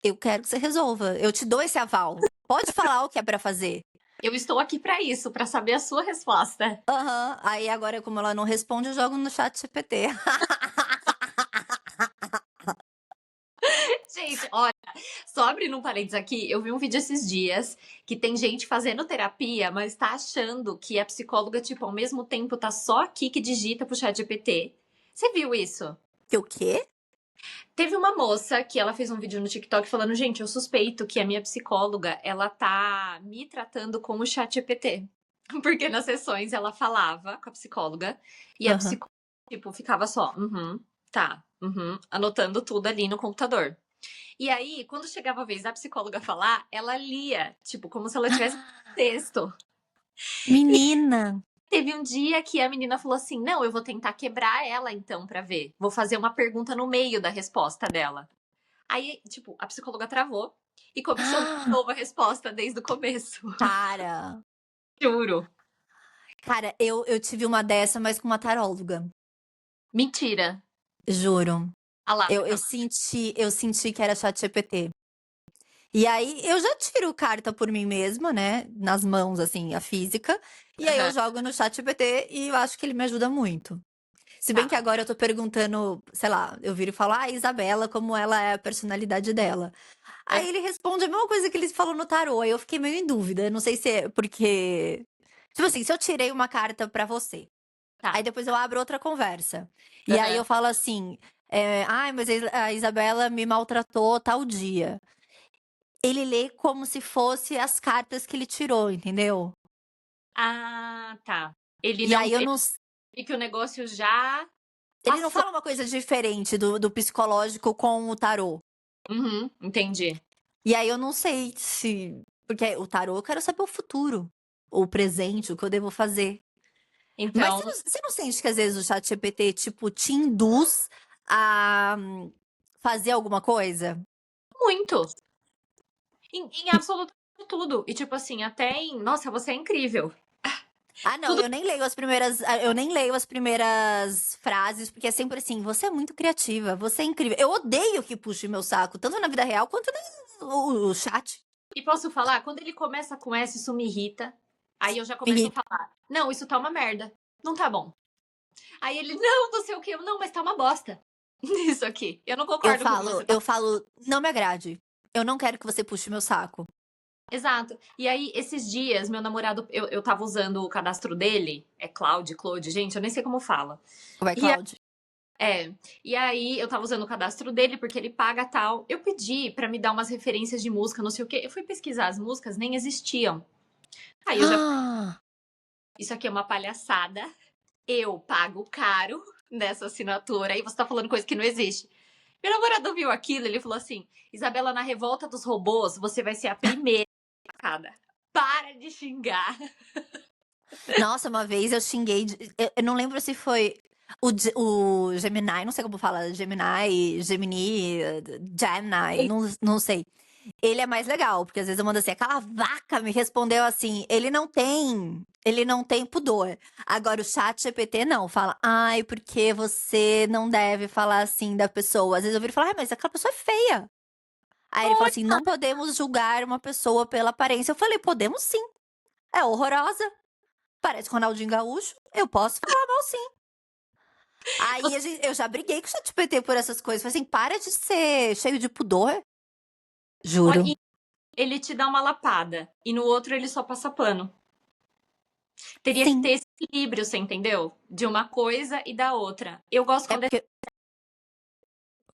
eu quero que você resolva, eu te dou esse aval, pode falar o que é pra fazer". Eu estou aqui pra isso, pra saber a sua resposta. Aham, aí agora como ela não responde, eu jogo no chat ChatGPT. Gente, olha, só abrindo um parênteses aqui, eu vi um vídeo esses dias que tem gente fazendo terapia, mas tá achando que a psicóloga, tipo, ao mesmo tempo tá só aqui que digita pro chat GPT. Você viu isso? Que o quê? Teve uma moça que ela fez um vídeo no TikTok falando, gente, eu suspeito que a minha psicóloga, ela tá me tratando com o chat GPT. Porque nas sessões ela falava com a psicóloga e a Aham. psicóloga, tipo, ficava só, tá, anotando tudo ali no computador. E aí, quando chegava a vez da psicóloga falar, ela lia, tipo, como se ela tivesse texto. Menina! Teve um dia que a menina falou assim: "Não, eu vou tentar quebrar ela então pra ver. Vou fazer uma pergunta no meio da resposta dela". Aí, tipo, a psicóloga travou e começou de novo a resposta desde o começo. Cara, Juro. cara, eu tive uma dessa, mas com uma taróloga, Mentira. juro. Ah lá, tá Eu acabando. senti que era ChatGPT. E aí eu já tiro carta por mim mesma, né, nas mãos, assim, a física, e aí eu Aham, jogo no ChatGPT e eu acho que ele me ajuda muito. Se bem que tá. agora eu tô perguntando, sei lá, eu viro e falo: "Ah, Isabela, como ela é a personalidade dela?". Aí É, ele responde a mesma coisa que ele falou no tarô, aí eu fiquei meio em dúvida, não sei se é porque tipo assim, se eu tirei uma carta pra você, aí tá. depois eu abro outra conversa, e aí Aham. eu falo assim, "Ai, mas a Isabela me maltratou tal dia". Ele lê como se fosse as cartas que ele tirou, entendeu? Ah, tá. Ele E não. aí eu não s E que o negócio já ele não passou. fala uma coisa diferente do psicológico com o tarô. Uhum, entendi. E aí eu não sei se porque o tarô eu quero saber o futuro, o presente, o que eu devo fazer. Mas Então, você não sente que às vezes o ChatGPT, tipo, te induz a fazer alguma coisa? muito. Em absolutamente tudo. E tipo assim, até em. Nossa, você é incrível. Ah, não, Tudo. eu nem leio as primeiras frases, porque é sempre assim: "Você é muito criativa, você é incrível". Eu odeio que puxe meu saco, tanto na vida real quanto no chat. E posso falar, quando ele começa com essa, isso me irrita. Aí eu já Me começo a irrita. falar: não, isso tá uma merda. Não tá bom. Aí ele, não sei o que. Eu, não, mas tá uma bosta. Isso aqui. Eu não concordo com você. Eu falo: "Não me agrade, eu não quero que você puxe meu saco". Exato. E aí, esses dias, meu namorado, eu tava usando o cadastro dele. É Claude, gente, eu nem sei como fala. Vai, E Cláudio. É, e aí eu tava usando o cadastro dele porque ele paga tal. Eu pedi pra me dar umas referências de música, não sei o quê. Eu fui pesquisar as músicas, nem existiam. Aí eu já falei, Ah, isso aqui é uma palhaçada. Eu pago caro nessa assinatura e você tá falando coisa que não existe. Meu namorado viu aquilo, ele falou assim: Isabela, na revolta dos robôs, você vai ser a primeira atacada. Para de xingar. Nossa, uma vez eu xinguei eu não lembro se foi o Gemini, não sei como fala, Gemini, não sei. Ele é mais legal, porque às vezes eu mando assim: "Aquela vaca me respondeu assim", ele não tem pudor. Agora o Chat ChatGPT não, fala: "Ai, porque você não deve falar assim da pessoa". Às vezes eu viro e falo: "Ai, mas aquela pessoa é feia". Aí ele falou assim: "Não podemos julgar uma pessoa pela aparência". Eu falei: "Podemos sim, é horrorosa, parece com o Ronaldinho Gaúcho, eu posso falar mal sim". Aí eu já briguei com o ChatGPT por essas coisas, falei assim: "Para de ser cheio de pudor". Olha, Juro. e ele te dá uma lapada e no outro ele só passa pano. Teria que Sim, ter esse equilíbrio, você entendeu? De uma coisa e da outra. Eu gosto é quando é. porque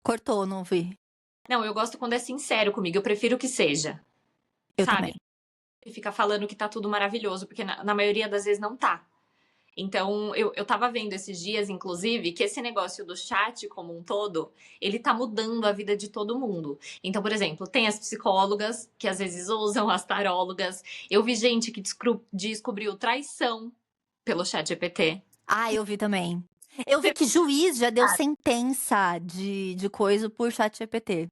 cortou, não vi. Não, eu gosto quando é sincero comigo. Eu prefiro que seja, Eu sabe? também. E fica falando que tá tudo maravilhoso, porque na maioria das vezes não tá. Então, eu tava vendo esses dias, inclusive, que esse negócio do chat como um todo, ele tá mudando a vida de todo mundo. Então, por exemplo, tem as psicólogas que às vezes usam, as tarólogas. Eu vi gente que descobriu traição pelo chat GPT. Ah, eu vi também. Eu vi que juiz já deu sentença de coisa por ChatGPT.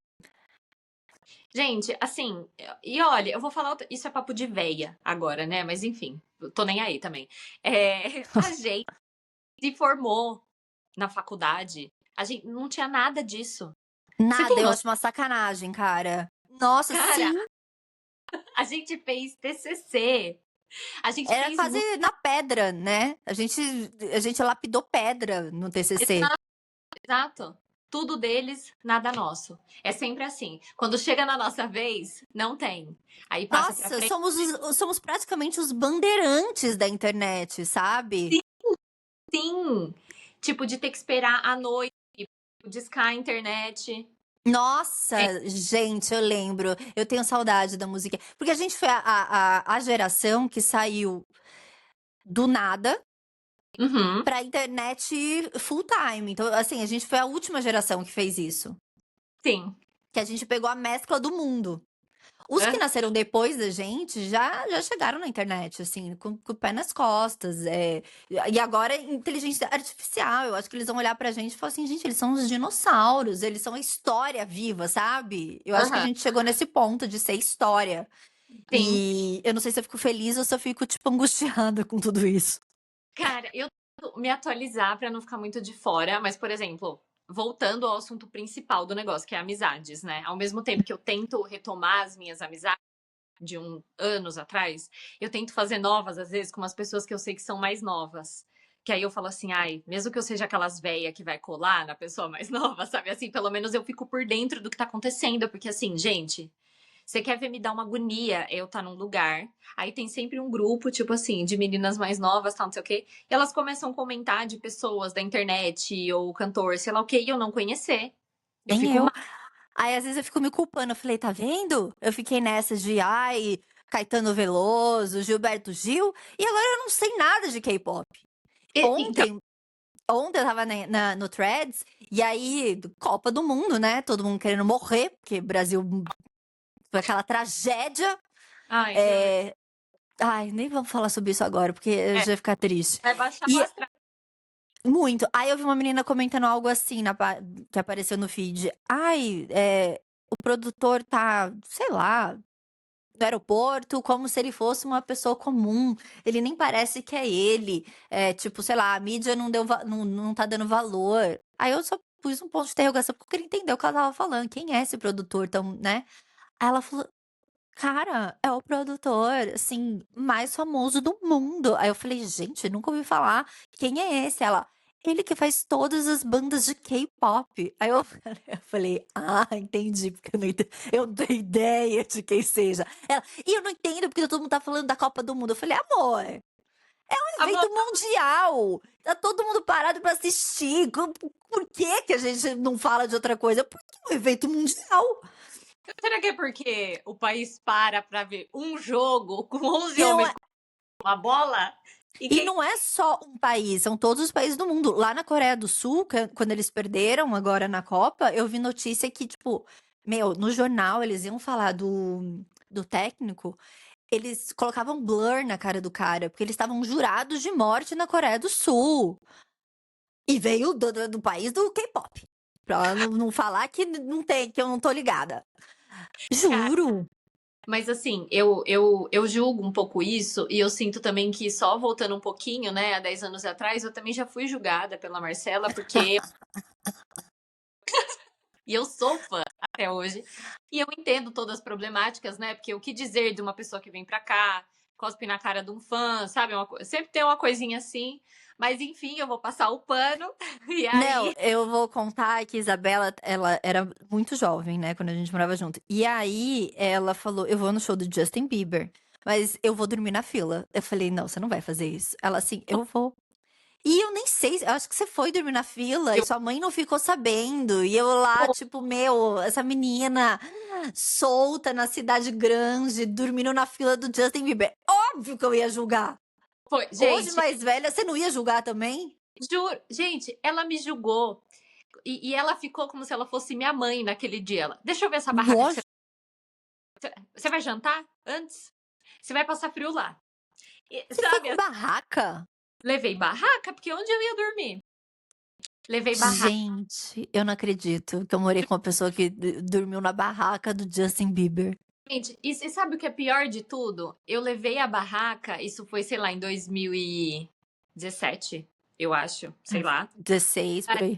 Gente, assim, e olha, eu vou falar, isso é papo de véia agora, né? Mas enfim, eu tô nem aí também. A gente se formou na faculdade, a gente não tinha nada disso. Você Nada, tem eu noção? acho uma sacanagem, cara. Nossa, Cara, sim, a gente fez TCC, a gente era fez quase muito. na pedra, né. A gente lapidou pedra no TCC. Exato. Tudo deles, nada nosso. É sempre assim. Quando chega na nossa vez, não tem. Aí passa pra Nossa, frente. somos praticamente os bandeirantes da internet, sabe. Sim, tipo de ter que esperar a noite, discar a internet. É. Nossa, gente, eu lembro. Eu tenho saudade da música. Porque a gente foi a geração que saiu do nada Uhum, pra internet full time. Então, assim, a gente foi a última geração que fez isso. sim. Que a gente pegou a mescla do mundo. Os que Hã? nasceram depois da gente já chegaram na internet, assim, com o pé nas costas. E agora, inteligência artificial. Eu acho que eles vão olhar pra gente e falar assim: gente, eles são os dinossauros, eles são a história viva, sabe? Eu acho que a Aham, gente chegou nesse ponto de ser história. sim. E eu não sei se eu fico feliz ou se eu fico, tipo, angustiada com tudo isso. Cara, eu tento me atualizar pra não ficar muito de fora, mas, por exemplo, voltando ao assunto principal do negócio, que é amizades, né? Ao mesmo tempo que eu tento retomar as minhas amizades de anos atrás, eu tento fazer novas, às vezes, com umas pessoas que eu sei que são mais novas. Que aí eu falo assim, ai, mesmo que eu seja aquelas véia que vai colar na pessoa mais nova, sabe? Assim, pelo menos eu fico por dentro do que tá acontecendo, porque assim, gente, você quer ver me dar uma agonia eu tá num lugar, aí tem sempre um grupo, tipo assim, de meninas mais novas, tal, não sei o quê, e elas começam a comentar de pessoas da internet ou cantor, sei lá o quê, e eu não conhecer. Eu Nem fico eu. mal. Aí, às vezes, eu fico me culpando. Eu falei: "Tá vendo? Eu fiquei nessa de, ai, Caetano Veloso, Gilberto Gil, e agora eu não sei nada de K-pop". Então, Ontem ontem eu estava no Threads, e aí, Copa do Mundo, né, todo mundo querendo morrer, porque Brasil foi aquela tragédia. ai, gente, Eh, ai, nem vamos falar sobre isso agora, porque eu é, já ia ficar triste. vai baixar o E astral. muito. Aí eu vi uma menina comentando algo assim que apareceu no feed: "Ai, o produtor tá, sei lá, no aeroporto, como se ele fosse uma pessoa comum. Ele nem parece que é ele. Tipo, sei lá, a mídia não tá dando valor". Aí eu só pus um ponto de interrogação, porque eu queria entender o que ela estava falando. Quem é esse produtor tão, né? Aí ela falou: "Cara, é o produtor, assim, mais famoso do mundo". Aí eu falei: "Gente, nunca ouvi falar. Quem é esse?". Ela: "Ele que faz todas as bandas de K-pop". Aí eu falei: "Ah, entendi, porque eu não tenho ideia de quem seja". Ela: "E eu não entendo porque todo mundo tá falando da Copa do Mundo". Eu falei: "Amor, é um Amor, evento mundial, tá todo mundo parado pra assistir, por que que a gente não fala de outra coisa? Porque é um evento mundial". será que é porque o país para pra ver um jogo com 11 E não homens com uma bola? E E quem. não é só um país, são todos os países do mundo. Lá na Coreia do Sul, quando eles perderam agora na Copa, eu vi notícia que, tipo, meu, no jornal eles iam falar do técnico, eles colocavam blur na cara do cara, porque eles estavam jurados de morte na Coreia do Sul. E veio do país do K-pop. Pra não falar que não tem, que eu não tô ligada. Cara, Juro. mas assim, eu julgo um pouco isso, e eu sinto também que só voltando um pouquinho, né, há 10 anos atrás, eu também já fui julgada pela Marcela, porque E eu sou fã até hoje. E eu entendo todas as problemáticas, né? Porque o que dizer de uma pessoa que vem pra cá, cospe na cara de um fã, sabe? Sempre tem uma coisinha assim. Mas enfim, eu vou passar o pano. E Não, aí. eu vou contar que Isabela, ela era muito jovem, né, quando a gente morava junto. E aí ela falou: "Eu vou no show do Justin Bieber, mas eu vou dormir na fila". Eu falei: "Não, você não vai fazer isso". Ela assim: "Eu vou". E eu nem sei, eu acho que você foi dormir na fila e Eu sua mãe não ficou sabendo. E eu lá, vou. tipo, meu, essa menina solta na cidade grande, dormindo na fila do Justin Bieber. Óbvio que eu ia julgar. Foi. Hoje, Gente, mais velha, você não ia julgar também? juro. Gente, ela me julgou. E ela ficou como se ela fosse minha mãe naquele dia. Ela, deixa eu ver essa barraca que Lógico. você vai jantar antes? Você vai passar frio lá. Você foi Sabe? com barraca? Levei barraca, porque onde eu ia dormir? Levei barraca. Gente, eu não acredito que eu morei com uma pessoa que dormiu na barraca do Justin Bieber. Gente, e você sabe o que é pior de tudo? Eu levei a barraca, isso foi, sei lá, em 2017, eu acho, sei Ah, lá. 16 por aí.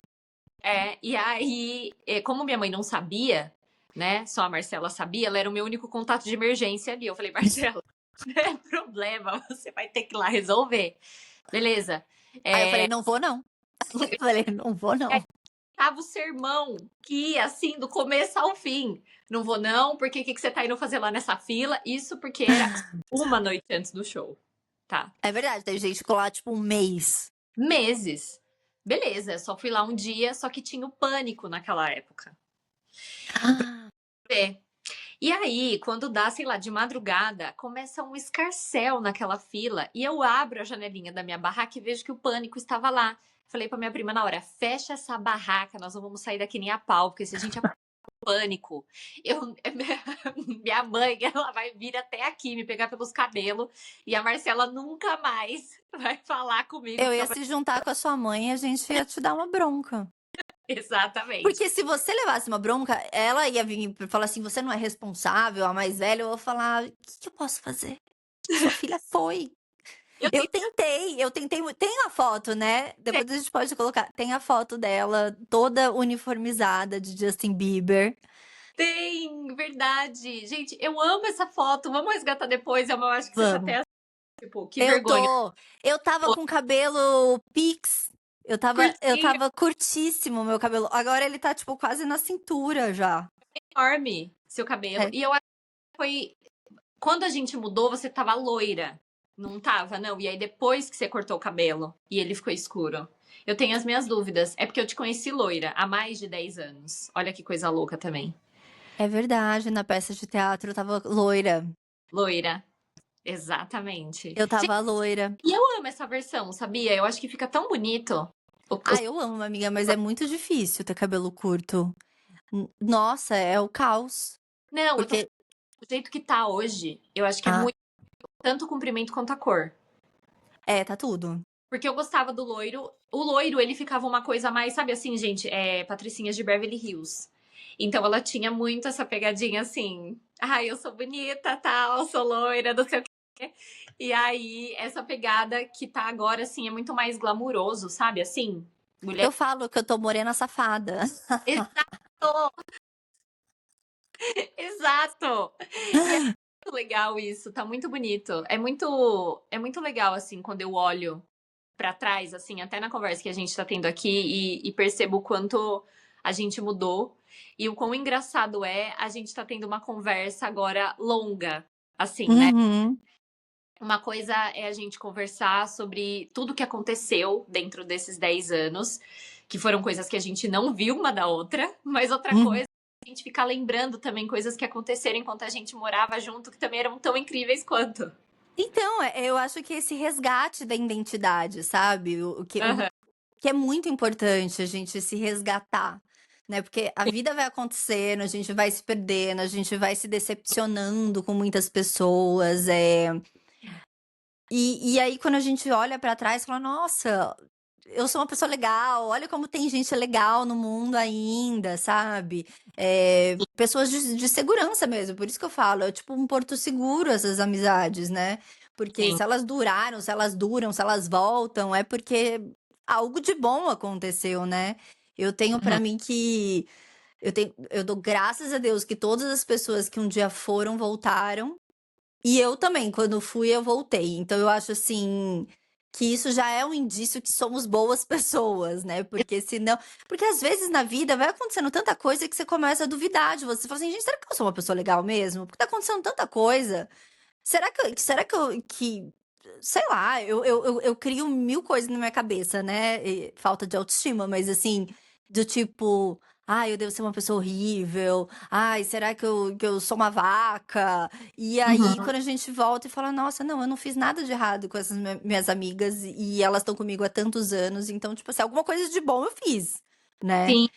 E aí, como minha mãe não sabia, né? Só a Marcela sabia, ela era o meu único contato de emergência ali. Eu falei, Marcela, não é problema, você vai ter que ir lá resolver. Beleza. Aí eu falei: É, "Não vou não". Eu falei: "Não vou não". tava o sermão que ia assim do começo ao fim. Não vou não, porque o que você tá indo fazer lá nessa fila? Isso porque era uma noite antes do show, tá? É verdade, tem gente que ficou lá, tipo, um mês. Meses. Beleza, só fui lá um dia, só que tinha o pânico naquela época. É. E aí, quando dá, sei lá, de madrugada, começa um escarcéu naquela fila e eu abro a janelinha da minha barraca e vejo que o pânico estava lá. Falei pra minha prima na hora: fecha essa barraca, nós não vamos sair daqui nem a pau, porque se a gente pânico. Eu, minha mãe, ela vai vir até aqui me pegar pelos cabelos e a Marcela nunca mais vai falar comigo. Eu Porque ia se juntar com a sua mãe e a gente ia te dar uma bronca. Exatamente. Porque se você levasse uma bronca, ela ia vir e falar assim: "Você não é responsável, a mais velha", eu vou falar: "O que que eu posso fazer? Sua filha foi". Eu Eu tentei tem a foto, né, depois a gente pode colocar, tem a foto dela toda uniformizada de Justin Bieber. tenho, verdade. Gente, eu amo essa foto. Vamos resgatar depois. Eu acho que você tá Vamos. até tipo, que Eu vergonha. tô. Eu estava com cabelo pix, eu Curtinho, estava curtíssimo o meu cabelo, agora ele tá, tipo, quase na cintura já. enorme seu cabelo. É, E eu acho que foi. Quando a gente mudou, você tava loira. Não tava, não. E aí depois que você cortou o cabelo e ele ficou escuro. Eu tenho as minhas dúvidas. É porque eu te conheci loira há mais de 10 anos. Olha que coisa louca também. é verdade, na peça de teatro eu estava loira, Loira. Exatamente. eu Gente, estava loira. e eu amo essa versão, sabia? Eu acho que fica tão bonito. Ah, eu amo, amiga, mas é muito difícil ter cabelo curto. Nossa, é o caos, Não, eu tô porque falando do jeito que tá hoje. Eu acho que é ah, muito tanto o comprimento quanto a cor. é, tá tudo. Porque eu gostava do loiro. O loiro, ele ficava uma coisa mais, sabe assim, gente, Patricinhas de Beverly Hills. Então ela tinha muito essa pegadinha assim, ai, eu sou bonita, tal, sou loira, não sei o quê. E aí, essa pegada que tá agora, assim, é muito mais glamuroso, sabe? Assim, mulher. Eu falo que eu tô morena safada. Exato! Exato! E é muito legal isso, tá muito bonito. É muito legal, assim, quando eu olho pra trás, assim, até na conversa que a gente tá tendo aqui e percebo o quanto a gente mudou e o quão engraçado é a gente tá tendo uma conversa agora longa, assim, né? Uhum. Uma coisa é a gente conversar sobre tudo que aconteceu dentro desses 10 anos, que foram coisas que a gente não viu uma da outra, mas outra Uhum. coisa é a gente ficar lembrando também coisas que aconteceram enquanto a gente morava junto, que também eram tão incríveis quanto. Então, eu acho que esse resgate da identidade, sabe, o Aham. que é muito importante a gente se resgatar, né, porque a vida vai acontecendo, a gente vai se perdendo, a gente vai se decepcionando com muitas pessoas, e aí quando a gente olha pra trás, fala: "Nossa, eu sou uma pessoa legal, olha como tem gente legal no mundo ainda", sabe. Pessoas de segurança mesmo, por isso que eu falo, é tipo um porto seguro essas amizades, né. Porque Sim. se elas duraram, se elas duram, se elas voltam, é porque algo de bom aconteceu, né. Eu tenho pra Uhum. mim que Eu dou graças a Deus que todas as pessoas que um dia foram, voltaram, e eu também, quando fui, eu voltei. Então eu acho, assim, que isso já é um indício que somos boas pessoas, né, porque senão porque às vezes na vida vai acontecendo tanta coisa que você começa a duvidar de você, você fala assim: "Gente, será que eu sou uma pessoa legal mesmo? Porque tá acontecendo tanta coisa, será que sei lá, eu crio 1000 coisas na minha cabeça, né, falta de autoestima, mas assim, do tipo: "Ai, eu devo ser uma pessoa horrível. Ai, será que eu sou uma vaca?". E aí, Uhum. quando a gente volta e fala: "Nossa, não, eu não fiz nada de errado com essas minhas amigas e elas estão comigo há tantos anos, então, tipo assim, alguma coisa de bom eu fiz", né. Sim.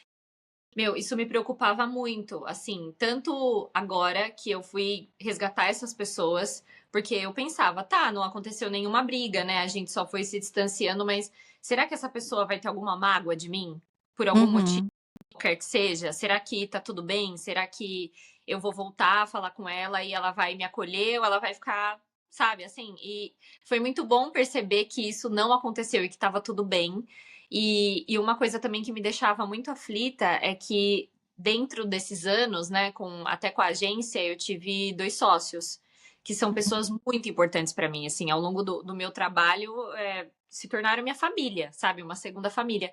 Meu, isso me preocupava muito, assim, tanto agora que eu fui resgatar essas pessoas, porque eu pensava, tá, não aconteceu nenhuma briga, né? A gente só foi se distanciando, mas será que essa pessoa vai ter alguma mágoa de mim? Por algum motivo, Uhum. quer que seja? Será que tá tudo bem? Será que eu vou voltar a falar com ela e ela vai me acolher ou ela vai ficar, sabe, assim? E foi muito bom perceber que isso não aconteceu e que tava tudo bem. E uma coisa também que me deixava muito aflita é que dentro desses anos, né, até com a agência, eu tive 2 sócios, que são pessoas muito importantes para mim, assim, ao longo do meu trabalho, se tornaram minha família, sabe, uma segunda família.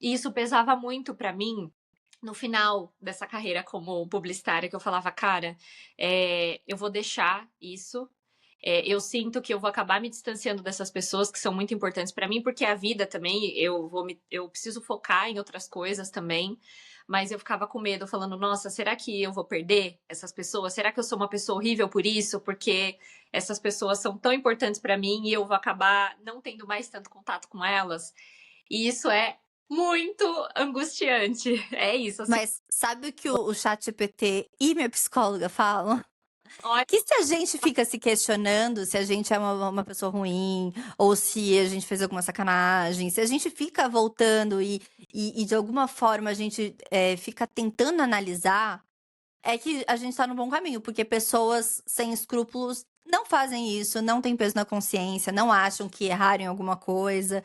E isso pesava muito para mim no final dessa carreira como publicitária, que eu falava: "Cara, eu vou deixar isso, eu sinto que eu vou acabar me distanciando dessas pessoas que são muito importantes pra mim, porque a vida também, eu preciso focar em outras coisas também, mas eu ficava com medo, falando: "Nossa, será que eu vou perder essas pessoas? Será que eu sou uma pessoa horrível por isso? Porque essas pessoas são tão importantes pra mim e eu vou acabar não tendo mais tanto contato com elas?". E isso é muito angustiante. É isso, assim, Mas sabe o que o ChatGPT e minha psicóloga falam? olha. Que se a gente fica se questionando se a gente é uma pessoa ruim, ou se a gente fez alguma sacanagem, se a gente fica voltando e de alguma forma a gente, fica tentando analisar, é que a gente tá no bom caminho, porque pessoas sem escrúpulos não fazem isso, não têm peso na consciência, não acham que erraram em alguma coisa.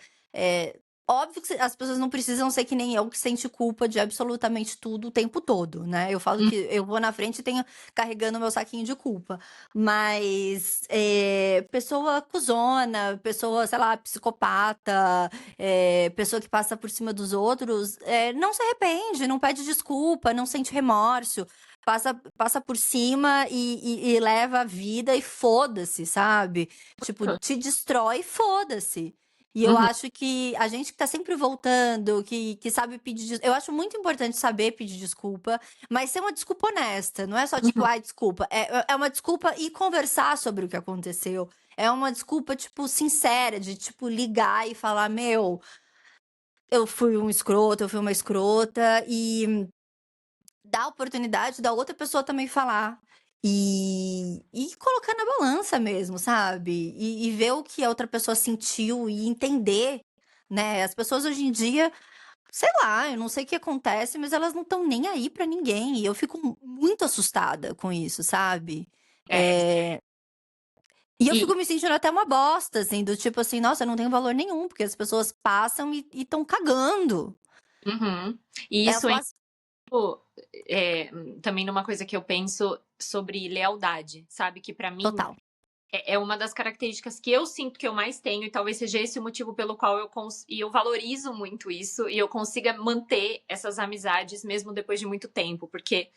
Óbvio que as pessoas não precisam ser que nem eu, que sente culpa de absolutamente tudo o tempo todo, né. Eu falo Hum, que eu vou na frente e tenho carregando meu saquinho de culpa. Mas, pessoa cuzona, pessoa, sei lá, psicopata, pessoa que passa por cima dos outros, não se arrepende, não pede desculpa, não sente remorso. Passa por cima e leva a vida e foda-se, sabe. Tipo, te destrói e foda-se. E eu uhum, acho que a gente que tá sempre voltando, que sabe eu acho muito importante saber pedir desculpa, mas ser uma desculpa honesta, não é só tipo: uhum. "Ai, desculpa", é uma desculpa e conversar sobre o que aconteceu. É uma desculpa, tipo, sincera, de, tipo, ligar e falar: "Meu, eu fui um escroto, eu fui uma escrota", e dar a oportunidade da outra pessoa também falar. E colocar na balança mesmo, sabe. E ver o que a outra pessoa sentiu e entender, né. As pessoas hoje em dia, sei lá, eu não sei o que acontece, mas elas não estão nem aí pra ninguém, e eu fico muito assustada com isso, sabe. É. Eh, e eu E fico me sentindo até uma bosta, assim, do tipo assim: "Nossa, eu não tenho valor nenhum", porque as pessoas passam e estão cagando. uhum. E Elas isso entra, passam também numa coisa que eu penso sobre lealdade, sabe, que pra mim total. é uma das características que eu sinto que eu mais tenho e talvez seja esse o motivo pelo qual eu valorizo muito isso e eu consiga manter essas amizades mesmo depois de muito tempo, porque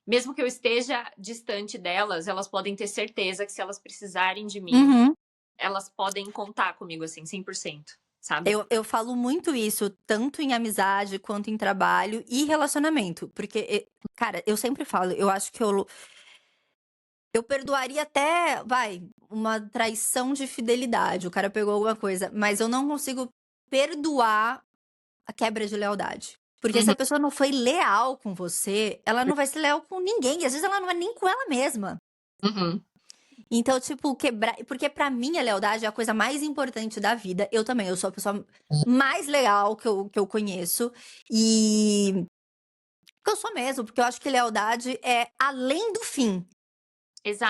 mesmo que eu esteja distante delas, elas podem ter certeza que se elas precisarem de mim, Uhum. elas podem contar comigo, assim, 100%, sabe? Eu falo muito isso, tanto em amizade, quanto em trabalho e relacionamento, porque, cara, eu sempre falo, eu acho que eu perdoaria até, vai, uma traição de fidelidade, o cara pegou alguma coisa, mas eu não consigo perdoar a quebra de lealdade. Porque se Uhum, a pessoa não foi leal com você, ela não vai ser leal com ninguém, e às vezes ela não é nem com ela mesma. uhum. Então, tipo, quebrar porque pra mim a lealdade é a coisa mais importante da vida. Eu também, eu sou a pessoa mais leal que eu conheço, e porque eu sou mesmo, porque eu acho que lealdade é além do fim.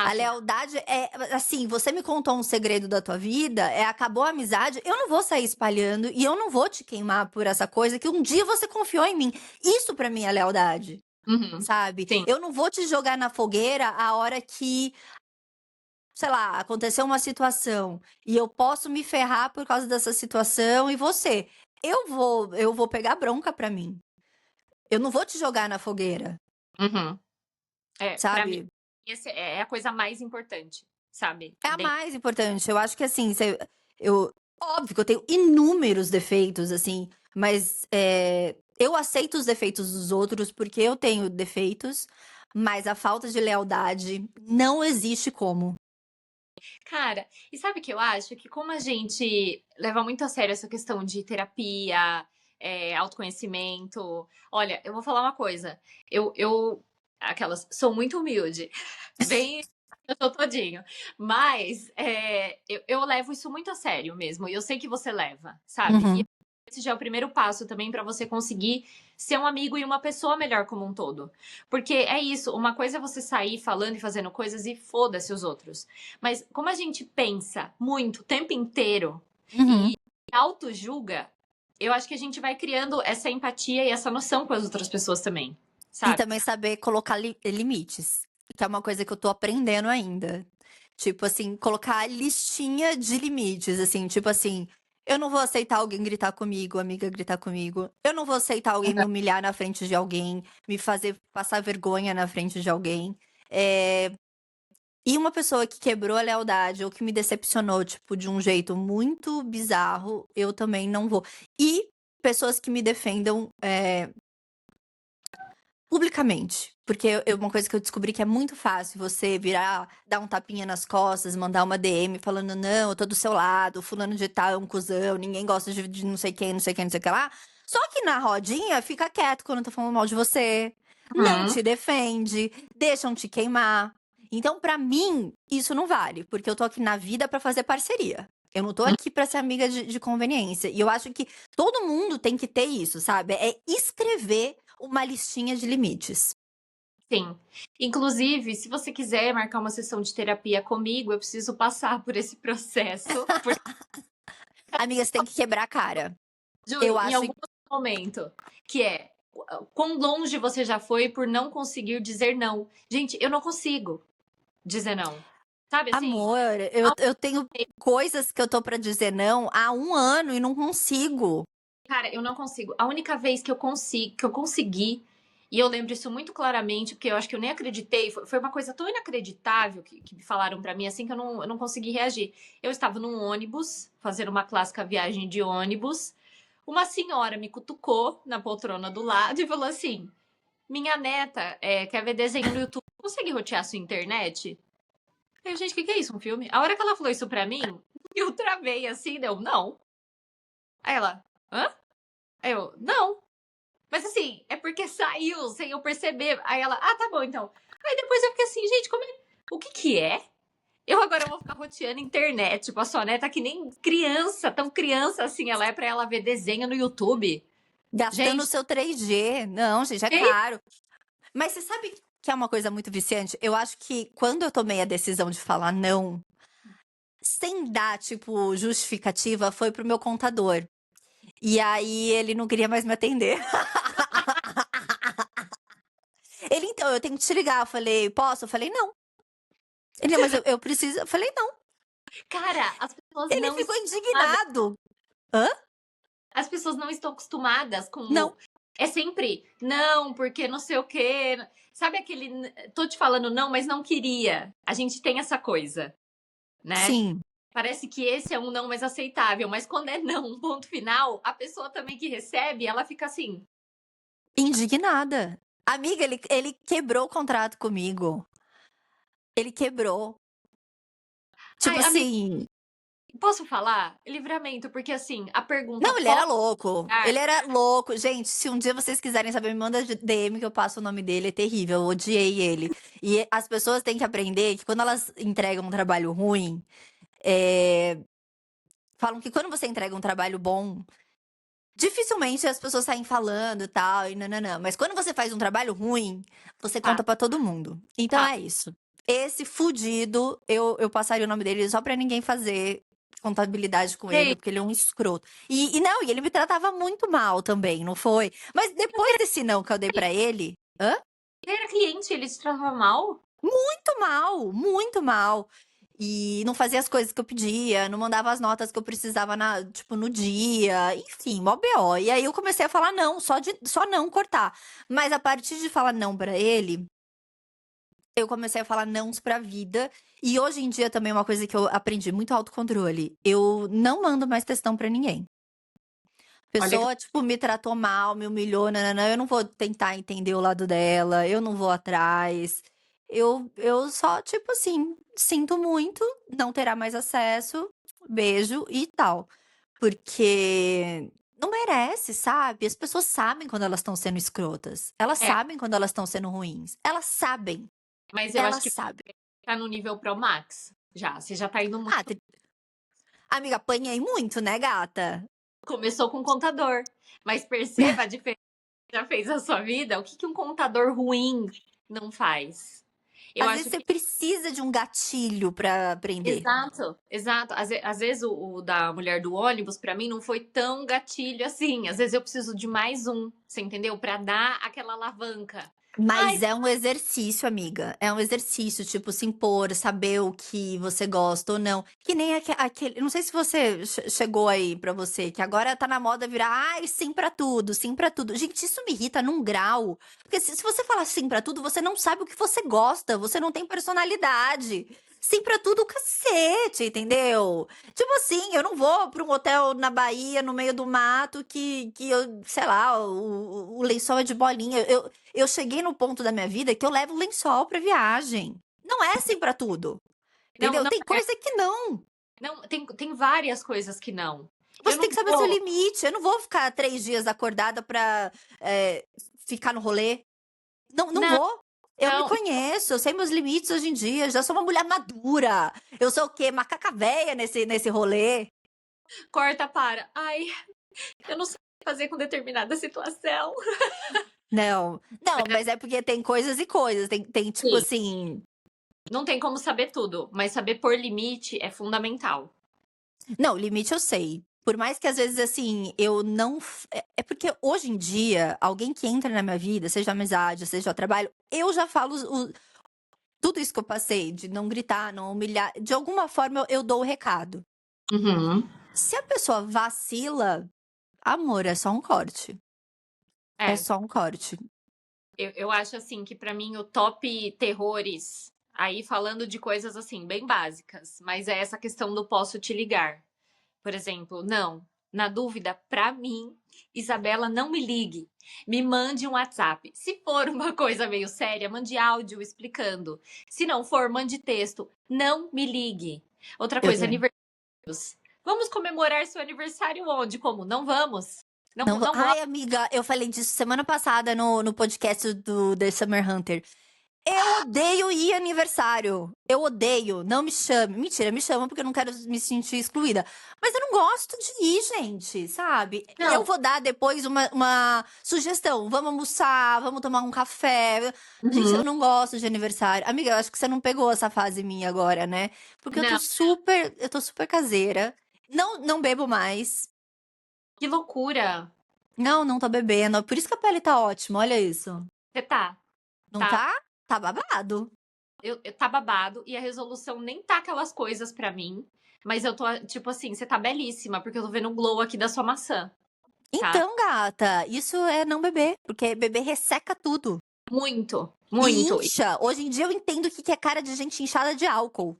A Exato. lealdade é, assim, você me contou um segredo da tua vida, acabou a amizade, eu não vou sair espalhando e eu não vou te queimar por essa coisa que um dia você confiou em mim. Isso pra mim é lealdade. Uhum. sabe? Sim. Eu não vou te jogar na fogueira a hora que, sei lá, aconteceu uma situação e eu posso me ferrar por causa dessa situação e você. Eu vou pegar bronca pra mim. Eu não vou te jogar na fogueira, Uhum. Pra mim, sabe? esse é a coisa mais importante, sabe? É a mais importante. Eu acho que assim, eu óbvio que eu tenho inúmeros defeitos, assim, mas, eu aceito os defeitos dos outros, porque eu tenho defeitos, mas a falta de lealdade não existe como. Cara, e sabe o que eu acho? Que como a gente leva muito a sério essa questão de terapia, autoconhecimento. Olha, eu vou falar uma coisa. Aquelas, sou muito humilde. Bem, eu sou todinho. Mas eu levo isso muito a sério mesmo. E eu sei que você leva, sabe? E Uhum. esse já é o primeiro passo também pra você conseguir ser um amigo e uma pessoa melhor como um todo. Porque é isso, uma coisa é você sair falando e fazendo coisas e foda-se os outros. Mas como a gente pensa muito o tempo inteiro Uhum. e auto-julga, eu acho que a gente vai criando essa empatia e essa noção com as outras pessoas também, E sabe? também saber colocar limites, que é uma coisa que eu tô aprendendo ainda. Tipo assim, colocar listinha de limites, assim, tipo assim, eu não vou aceitar alguém gritar comigo, amiga gritar comigo. Eu não vou aceitar alguém me humilhar na frente de alguém, me fazer passar vergonha na frente de alguém. E uma pessoa que quebrou a lealdade ou que me decepcionou, tipo, de um jeito muito bizarro, eu também não vou. E pessoas que me defendam, publicamente, porque uma coisa que eu descobri que é muito fácil você virar, dar um tapinha nas costas, mandar uma DM falando: "Não, eu tô do seu lado, fulano de tal é um cuzão, ninguém gosta de não sei quem, não sei quem, não sei o que lá". Só que na rodinha fica quieto quando tá falando mal de você, não Uhum. te defende, deixam te queimar. Então pra mim, isso não vale, porque eu tô aqui na vida pra fazer parceria. Eu não tô aqui pra ser amiga de conveniência. E eu acho que todo mundo tem que ter isso, sabe, é escrever uma listinha de limites. Sim. Inclusive, se você quiser marcar uma sessão de terapia comigo, eu preciso passar por esse processo, porque, Amiga, você tem que quebrar a cara. Eu juro, em acho algum momento, que é quão longe você já foi por não conseguir dizer não. Gente, eu não consigo dizer não. Sabe assim? amor, eu tenho coisas que eu tô pra dizer não há 1 ano e não consigo. Cara, eu não consigo. A única vez que eu consegui, e eu lembro isso muito claramente, porque eu acho que eu nem acreditei, foi uma coisa tão inacreditável que me falaram pra mim, assim, que eu não consegui reagir. Eu estava num ônibus, fazendo uma clássica viagem de ônibus, uma senhora me cutucou na poltrona do lado e falou assim: minha neta quer ver desenho no YouTube, consegue rotear sua internet? Eu, gente, o que é isso? Um filme? A hora que ela falou isso pra mim, eu travei assim, deu, não. Aí ela, hã? Aí eu, não. Mas assim, é porque saiu sem eu perceber. Aí ela, ah, tá bom então. Aí depois eu fiquei assim, gente, o que que é? Eu agora vou ficar roteando internet. Tipo, a sua neta que nem criança, tão criança assim, ela é pra ela ver desenho no YouTube. Gastando o Gente, seu 3G. Não, gente, é ei, caro. Mas você sabe que é uma coisa muito viciante? Eu acho que quando eu tomei a decisão de falar não, sem dar, tipo, justificativa, foi pro meu contador. E aí ele não queria mais me atender. Ele: "Então, eu tenho que te ligar". Eu falei: "Posso?" Eu falei: "Não". Ele: "Mas eu preciso". Eu falei: "Não". cara, Ele ficou indignado. "Hã? as pessoas não estão acostumadas com Não". é sempre não, porque não sei o quê. Sabe aquele tô te falando não, mas não queria. A gente tem essa coisa, né? Sim, Parece que esse é um não mais aceitável, mas quando é não, um ponto final, a pessoa também que recebe, ela fica assim. indignada. Amiga, ele quebrou o contrato comigo. Ele quebrou. Tipo Ai, amiga, assim, posso falar? Livramento, porque assim, a pergunta não, ele pode era louco. dar. Ele era louco. Gente, se um dia vocês quiserem saber, me manda DM que eu passo o nome dele, é terrível, eu odiei ele. E as pessoas têm que aprender que quando elas entregam um trabalho ruim, falam que quando você entrega um trabalho bom, dificilmente as pessoas saem falando e tal, e nã mas quando você faz um trabalho ruim, você Tá, conta pra todo mundo. Então tá. é isso. Esse fudido, eu passaria o nome dele só pra ninguém fazer contabilidade com ele, Sei, porque ele é um escroto. E não, e ele me tratava muito mal também, não foi? Mas depois desse não que eu dei pra ele, hã? Você era cliente, ele te tratava mal? Muito mal, muito mal. E não fazia as coisas que eu pedia, não mandava as notas que eu precisava tipo, no dia, enfim, mó BO. E aí eu comecei a falar não, só não cortar. Mas a partir de falar não pra ele, eu comecei a falar nãos pra vida. E hoje em dia também é uma coisa que eu aprendi, muito autocontrole. Eu não mando mais textão pra ninguém. Olha que Pessoa, tipo, me tratou mal, me humilhou, nananã, eu não vou tentar entender o lado dela, eu não vou atrás. Eu só, tipo assim, sinto muito, não terá mais acesso, beijo e tal. Porque não merece, sabe? As pessoas sabem quando elas estão sendo escrotas. Elas é, sabem quando elas estão sendo ruins. Elas sabem. mas eu acho Elas que sabem. tá no nível Pro Max, já. Você já tá indo muito. Ah, amiga, apanhei muito, né, gata? Começou com contador, mas perceba a diferença que já fez na sua vida. O que um contador ruim não faz? Eu Às vezes acho você que precisa de um gatilho pra aprender. exato, exato. Às vezes o da mulher do ônibus, pra mim, não foi tão gatilho assim. Às vezes eu preciso de mais um, você entendeu? Pra dar aquela alavanca. Ai, Mas é um exercício, amiga. É um exercício, tipo, se impor, saber o que você gosta ou não. Que nem aquele. Não sei se você chegou aí pra você, que agora tá na moda virar, ai, sim pra tudo, sim pra tudo. Gente, isso me irrita num grau. Porque se você falar sim pra tudo, você não sabe o que você gosta, você não tem personalidade. Sim pra tudo, o cacete, entendeu? Tipo assim, eu não vou pra um hotel na Bahia, no meio do mato, que eu, sei lá, o lençol é de bolinha. Eu cheguei no ponto da minha vida que eu levo lençol pra viagem. Não é assim pra tudo, não, entendeu? não Tem é. coisa que não. Não, tem várias coisas que não. Eu Você tem não que saber seu vou. limite. Eu não vou ficar 3 dias acordada pra ficar no rolê. Não, não Não, vou. Eu me não, conheço, eu sei meus limites hoje em dia. Já sou uma mulher madura. Eu sou o quê? Macaca véia nesse rolê. corta para. Ai, eu não sei o que fazer com determinada situação. Não, não, mas é porque tem coisas e coisas. Tem tipo Sim, assim. não tem como saber tudo, mas saber pôr limite é fundamental. Não, limite eu sei. Por mais que às vezes, assim, eu não. É porque hoje em dia, alguém que entra na minha vida, seja amizade, seja trabalho, eu já falo tudo isso que eu passei, de não gritar, não humilhar. De alguma forma eu dou o recado. Uhum. Se a pessoa vacila, amor, é só um corte. É É, só um corte. eu acho assim que pra mim o top terrores, aí falando de coisas assim, bem básicas, mas é essa questão do posso te ligar. Por exemplo, não. Na dúvida, pra mim, Isabela, não me ligue. Me mande um WhatsApp. Se for uma coisa meio séria, mande áudio explicando. Se não for, mande texto. Não me ligue. Outra Eu coisa, também. aniversários. Vamos comemorar seu aniversário onde? Como? Não vamos? Não, Não, não vamos. ai, amiga, eu falei disso semana passada no podcast do The Summer Hunter. Eu odeio ir aniversário. Eu odeio. Não me chame. Mentira, me chama porque eu não quero me sentir excluída. Mas eu não gosto de ir, gente, sabe? Eu Não. vou dar depois uma sugestão. Vamos almoçar, vamos tomar um café. Gente, Uhum. eu não gosto de aniversário. Amiga, eu acho que você não pegou essa fase minha agora, né? Porque Não. eu tô super caseira. Não bebo mais. Que loucura. Não tô bebendo. Por isso que a pele tá ótima, olha isso. Você tá. Não Tá. tá? Tá babado. Tá babado e a resolução nem tá aquelas coisas pra mim. Mas eu tô, tipo assim, você tá belíssima, porque eu tô vendo o glow aqui da sua maçã, tá? Então, gata, isso é não beber, porque beber resseca tudo. Muito, E muito. incha. Hoje em dia eu entendo o que que é cara de gente inchada de álcool.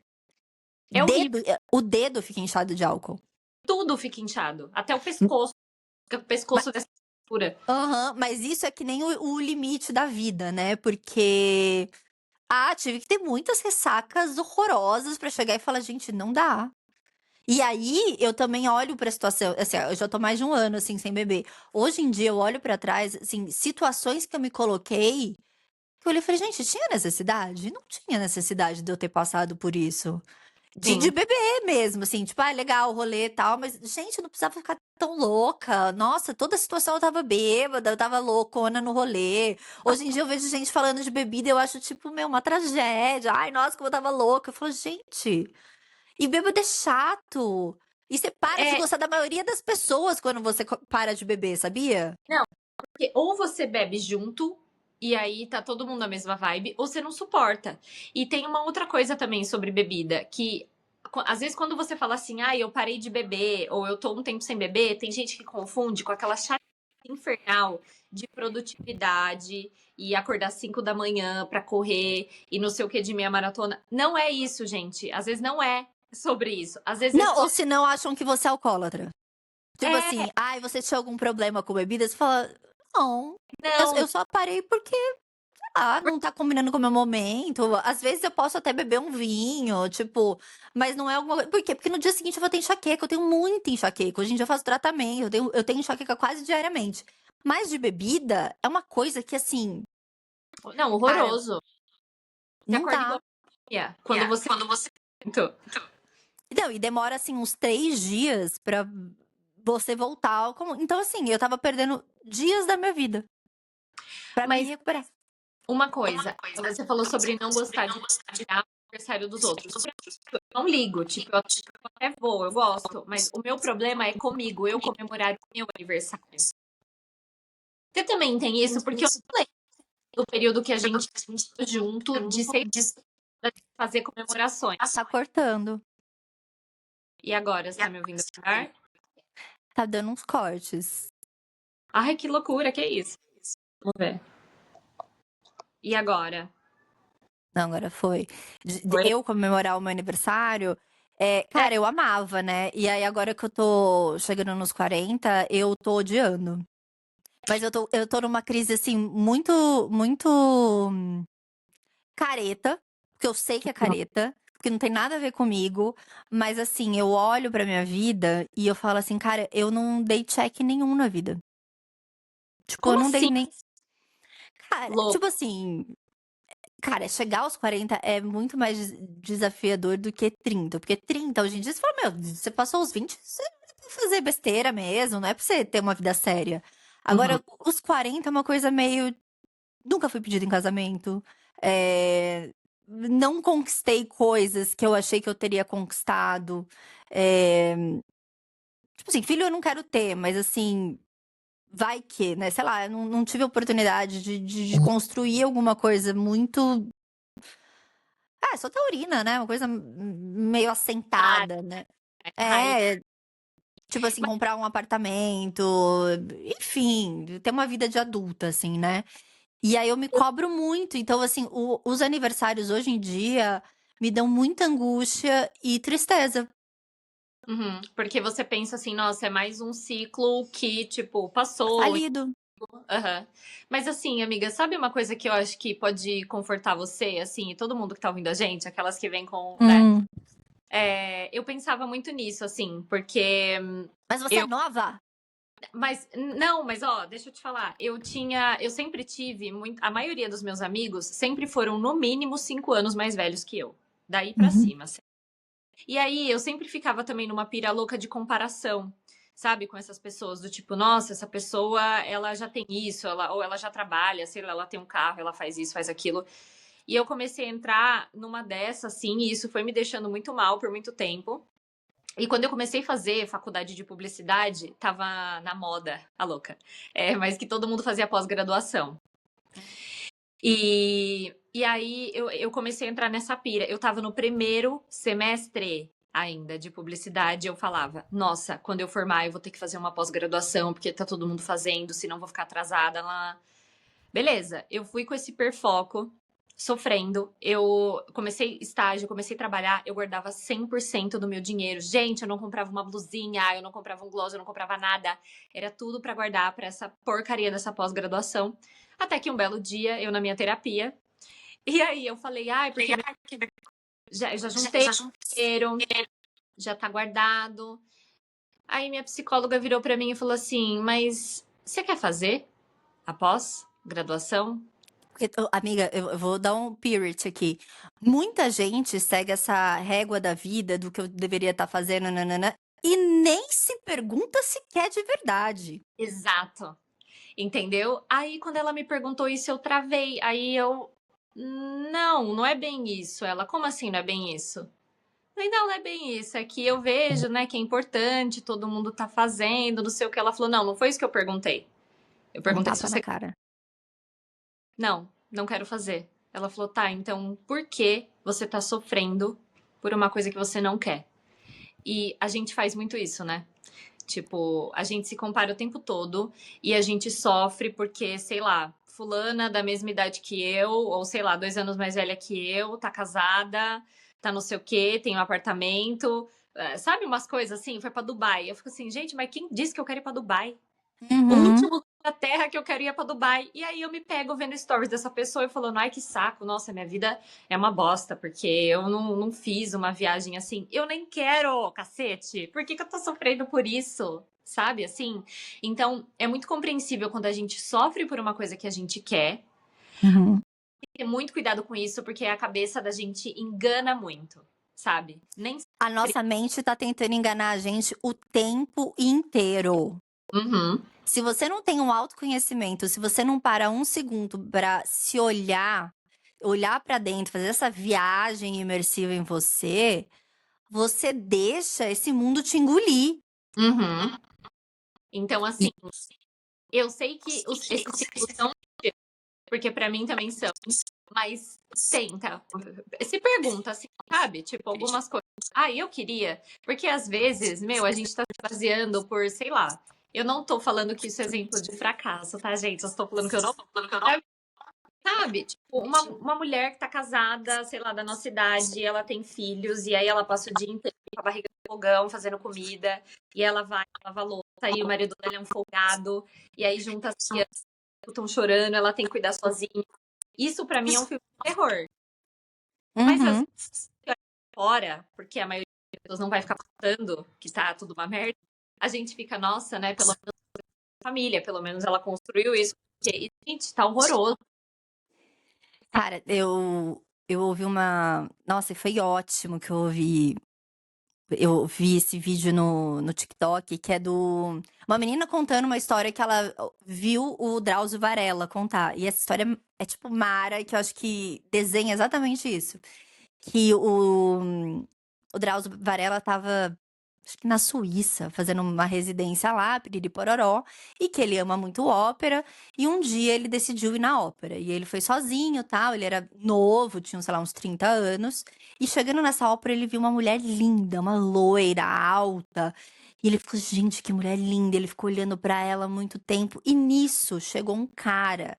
É horrível. O dedo fica inchado de álcool. Tudo fica inchado. Até o pescoço. Fica o Ma- pescoço dessa altura. Aham, mas isso é que nem o limite da vida, né? Porque. Ah, tive que ter muitas ressacas horrorosas pra chegar e falar, gente, não dá. E aí, eu também olho pra situação, assim, eu já tô mais de um ano, assim, sem beber. Hoje em dia, eu olho pra trás, assim, situações que eu me coloquei. Eu olhei e falei: "Gente, tinha necessidade? Não tinha necessidade de eu ter passado por isso". De Sim. beber mesmo, assim, tipo: "Ah, legal o rolê e tal", mas, gente, eu não precisava ficar tão louca. Nossa, toda a situação eu estava bêbada, eu estava loucona no rolê. Hoje em dia eu vejo gente falando de bebida e eu acho, tipo, meu, uma tragédia. "Ai, nossa, como eu estava louca". Eu falo: "Gente, e bêbado é chato". E você para de É, gostar da maioria das pessoas quando você para de beber, sabia? não, porque ou você bebe junto, E aí tá todo mundo na mesma vibe, ou você não suporta. E tem uma outra coisa também sobre bebida, que às vezes quando você fala assim, ah, eu parei de beber, ou eu tô um tempo sem beber, tem gente que confunde com aquela chata infernal de produtividade e acordar 5 da manhã pra correr e não sei o que de meia maratona. Não é isso, gente. Às vezes não é sobre isso. Às vezes é Não, ou sobre. se não acham que você é alcoólatra. Tipo É, assim, ai, você tinha algum problema com bebida? Você fala, não, não. eu só parei porque, não tá combinando com o meu momento. Às vezes eu posso até beber um vinho, tipo, mas não é alguma coisa. Por quê? Porque no dia seguinte eu vou ter enxaqueca, eu tenho muita enxaqueca. Hoje em dia eu faço tratamento, eu tenho enxaqueca quase diariamente. Mas de bebida é uma coisa que, assim, Não, cara, horroroso. Você não acorda igual dá. quando você. Não, e demora, assim, uns 3 dias pra você voltar ao comum. Então, assim, eu tava perdendo dias da minha vida pra me Mas recuperar. uma coisa, você falou sobre não gostar de compartilhar o aniversário dos outros. Eu não ligo, tipo, eu até vou, eu gosto, mas o meu problema é comigo, eu comemorar o meu aniversário. Você também tem isso? Porque eu não lembro do período que a gente ficou junto de sei lá, de fazer comemorações. Tá cortando, E agora, você tá me ouvindo melhor? tá dando uns cortes. Ai, que loucura, que isso? Vamos ver. E agora? Não, agora foi. Oi? Eu comemorar o meu aniversário, É. cara, eu amava, né. E aí agora que eu tô chegando nos 40, eu tô odiando. Mas eu tô numa crise, assim, muito careta, porque eu sei que é careta, porque não tem nada a ver comigo, mas assim, eu olho pra minha vida e eu falo assim: "Cara, eu não dei check nenhum na vida". Tipo, eu Como não dei assim, nem cara, louco? tipo assim, cara, chegar aos 40 é muito mais desafiador do que 30, porque 30 hoje em dia você fala: "Meu, você passou os 20, você é pra fazer besteira mesmo, não é pra você ter uma vida séria". Uhum. Agora os 40 é uma coisa meio nunca fui pedida em casamento, não conquistei coisas que eu achei que eu teria conquistado, eh, tipo assim, filho eu não quero ter, mas assim, vai que, né, sei lá, eu não tive oportunidade de construir alguma coisa muito sou taurina, né, uma coisa meio Ah, assentada, né. raiz. É, tipo assim, Mas comprar um apartamento, enfim, ter uma vida de adulta, assim, né. E aí eu me cobro muito, então assim, os aniversários hoje em dia me dão muita angústia e tristeza. uhum, porque você pensa assim: "Nossa, é mais um ciclo que, tipo, passou". Falido. Aham. Mas assim, amiga, sabe uma coisa que eu acho que pode confortar você, assim, e todo mundo que tá ouvindo a gente, aquelas que vêm com, né, Hum. eu pensava muito nisso, assim, porque Mas você é eu nova? mas não, mas ó, deixa eu te falar, eu sempre tive a maioria dos meus amigos sempre foram no mínimo 5 anos mais velhos que eu, daí pra Uhum. cima. E aí eu sempre ficava também numa pira louca de comparação, sabe, com essas pessoas do tipo, nossa, essa pessoa, ela já tem isso, ou ela já trabalha, sei lá, ela tem um carro, ela faz isso, faz aquilo. E eu comecei a entrar numa dessa, assim, e isso foi me deixando muito mal por muito tempo. E quando eu comecei a fazer faculdade de publicidade, tava na moda, a louca. Mas que todo mundo fazia pós-graduação. E aí eu comecei a entrar nessa pira. Eu tava no primeiro semestre ainda de publicidade, eu falava, nossa, quando eu formar eu vou ter que fazer uma pós-graduação, porque tá todo mundo fazendo, senão vou ficar atrasada lá. Beleza, eu fui com esse hiperfoco, sofrendo. Eu comecei estágio, comecei a trabalhar, eu guardava 100% do meu dinheiro. Gente, eu não comprava uma blusinha, eu não comprava um gloss, eu não comprava nada. Era tudo pra guardar pra essa porcaria dessa pós-graduação. Até que um belo dia, eu na minha terapia, e aí eu falei, ai, porque eu já juntei dinheiro, já tá guardado. Aí minha psicóloga virou pra mim e falou assim: Mas você quer fazer a pós-graduação? Porque, amiga, eu vou dar um period aqui. Muita gente segue essa régua da vida, do que eu deveria estar fazendo, nananã, e nem se pergunta se quer de verdade. Exato. Entendeu? Aí quando ela me perguntou isso, eu travei. Aí eu. Não, não é bem isso. Ela, como assim não é bem isso? Eu falei, não, não é bem isso. É que eu vejo, né, que é importante, todo mundo tá fazendo, não sei o que. Ela falou, não, não foi isso que eu perguntei. Eu Um perguntei se tapa na você cara. não quero fazer. Ela falou, tá, então por que você tá sofrendo por uma coisa que você não quer? E a gente faz muito isso, né? Tipo, a gente se compara o tempo todo e a gente sofre porque, sei lá, fulana da mesma idade que eu, ou sei lá, 2 anos mais velha que eu, tá casada, tá não sei o quê, tem um apartamento, sabe umas coisas assim? Foi pra Dubai. Eu fico assim, gente, mas quem disse que eu quero ir pra Dubai? O Uhum. último lugar da Terra que eu quero ir é pra Dubai. E aí eu me pego vendo stories dessa pessoa e falando, ai que saco, nossa, minha vida é uma bosta, porque eu não fiz uma viagem assim. Eu nem quero, cacete. Por que eu tô sofrendo por isso? Sabe, assim? Então, é muito compreensível quando a gente sofre por uma coisa que a gente quer. Uhum. Tem que ter muito cuidado com isso, porque a cabeça da gente engana muito, sabe? Nem A nossa mente tá tentando enganar a gente o tempo inteiro. Uhum. Se você não tem um autoconhecimento, se você não para um segundo pra se olhar, olhar pra dentro, fazer essa viagem imersiva em você, você deixa esse mundo te engolir. Uhum. Então, assim, E eu sei que esses ciclos são porque pra mim também são. Mas tenta. Se pergunta, assim, sabe? Tipo, algumas coisas. Ah, eu queria. Porque às vezes, meu, a gente tá se baseando por, sei lá. Eu não tô falando que isso é exemplo de fracasso, tá, gente? Eu estou falando que eu não. Sabe? Tipo, uma mulher que tá casada, sei lá, da nossa idade, ela tem filhos, e aí ela passa o dia inteiro com a barriga no fogão, fazendo comida, e ela vai lavar louça, e o marido dela é um folgado, e aí junta as crianças, estão chorando, ela tem que cuidar sozinha. Isso pra mim é um filme de terror. Mas às uhum. vezes, fora, porque a maioria das pessoas não vai ficar contando que tá tudo uma merda, a gente fica, nossa, né, pelo menos a família, pelo menos ela construiu isso. Porque, gente, tá horroroso. Cara, eu ouvi uma nossa, e foi ótimo que eu vi esse vídeo no TikTok, que é do uma menina contando uma história que ela viu o Drauzio Varela contar. E essa história é tipo mara, que eu acho que desenha exatamente isso. Que o Drauzio Varela estava, acho que na Suíça, fazendo uma residência lá, piriri pororó, e que ele ama muito ópera, e um dia ele decidiu ir na ópera. E ele foi sozinho, tal, ele era novo, tinha, sei lá, uns 30 anos, e chegando nessa ópera ele viu uma mulher linda, uma loira, alta, e ele ficou, gente, que mulher linda, ele ficou olhando pra ela há muito tempo, e nisso chegou um cara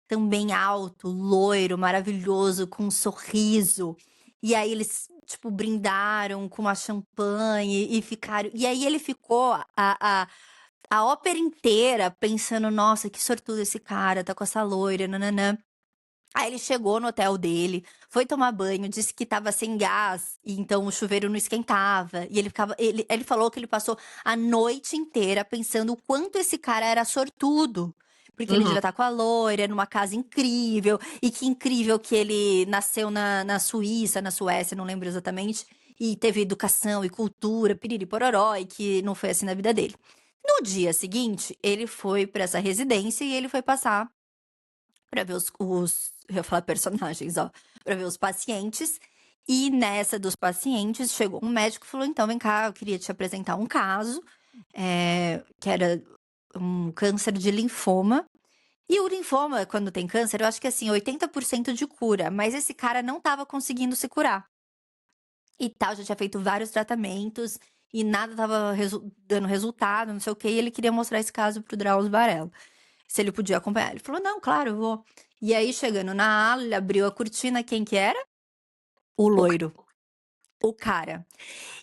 também alto, loiro, maravilhoso, com um sorriso. E aí eles, tipo, brindaram com uma champanhe e ficaram. E aí ele ficou a ópera inteira pensando: nossa, que sortudo esse cara, tá com essa loira, nananã. Aí ele chegou no hotel dele, foi tomar banho, disse que estava sem gás, e então o chuveiro não esquentava. E ele ficava. Ele falou que ele passou a noite inteira pensando o quanto esse cara era sortudo. Porque ele Uhum. devia estar com a loira, numa casa incrível, e que incrível que ele nasceu na Suíça, na Suécia, não lembro exatamente, e teve educação e cultura, piriri pororó, e que não foi assim na vida dele. No dia seguinte, ele foi para essa residência e ele foi passar pra ver eu ia falar personagens, ó, pra ver os pacientes. E nessa dos pacientes, chegou um médico e falou: então, vem cá, eu queria te apresentar um caso, que era um câncer de linfoma. E o linfoma, quando tem câncer, eu acho que assim, 80% de cura, mas esse cara não estava conseguindo se curar. E tal, já tinha feito vários tratamentos e nada estava dando resultado, não sei o quê, e ele queria mostrar esse caso pro Drauzio Varela, se ele podia acompanhar. Ele falou: não, claro, eu vou. E aí, chegando na ala, ele abriu a cortina, quem que era? O loiro, o cara.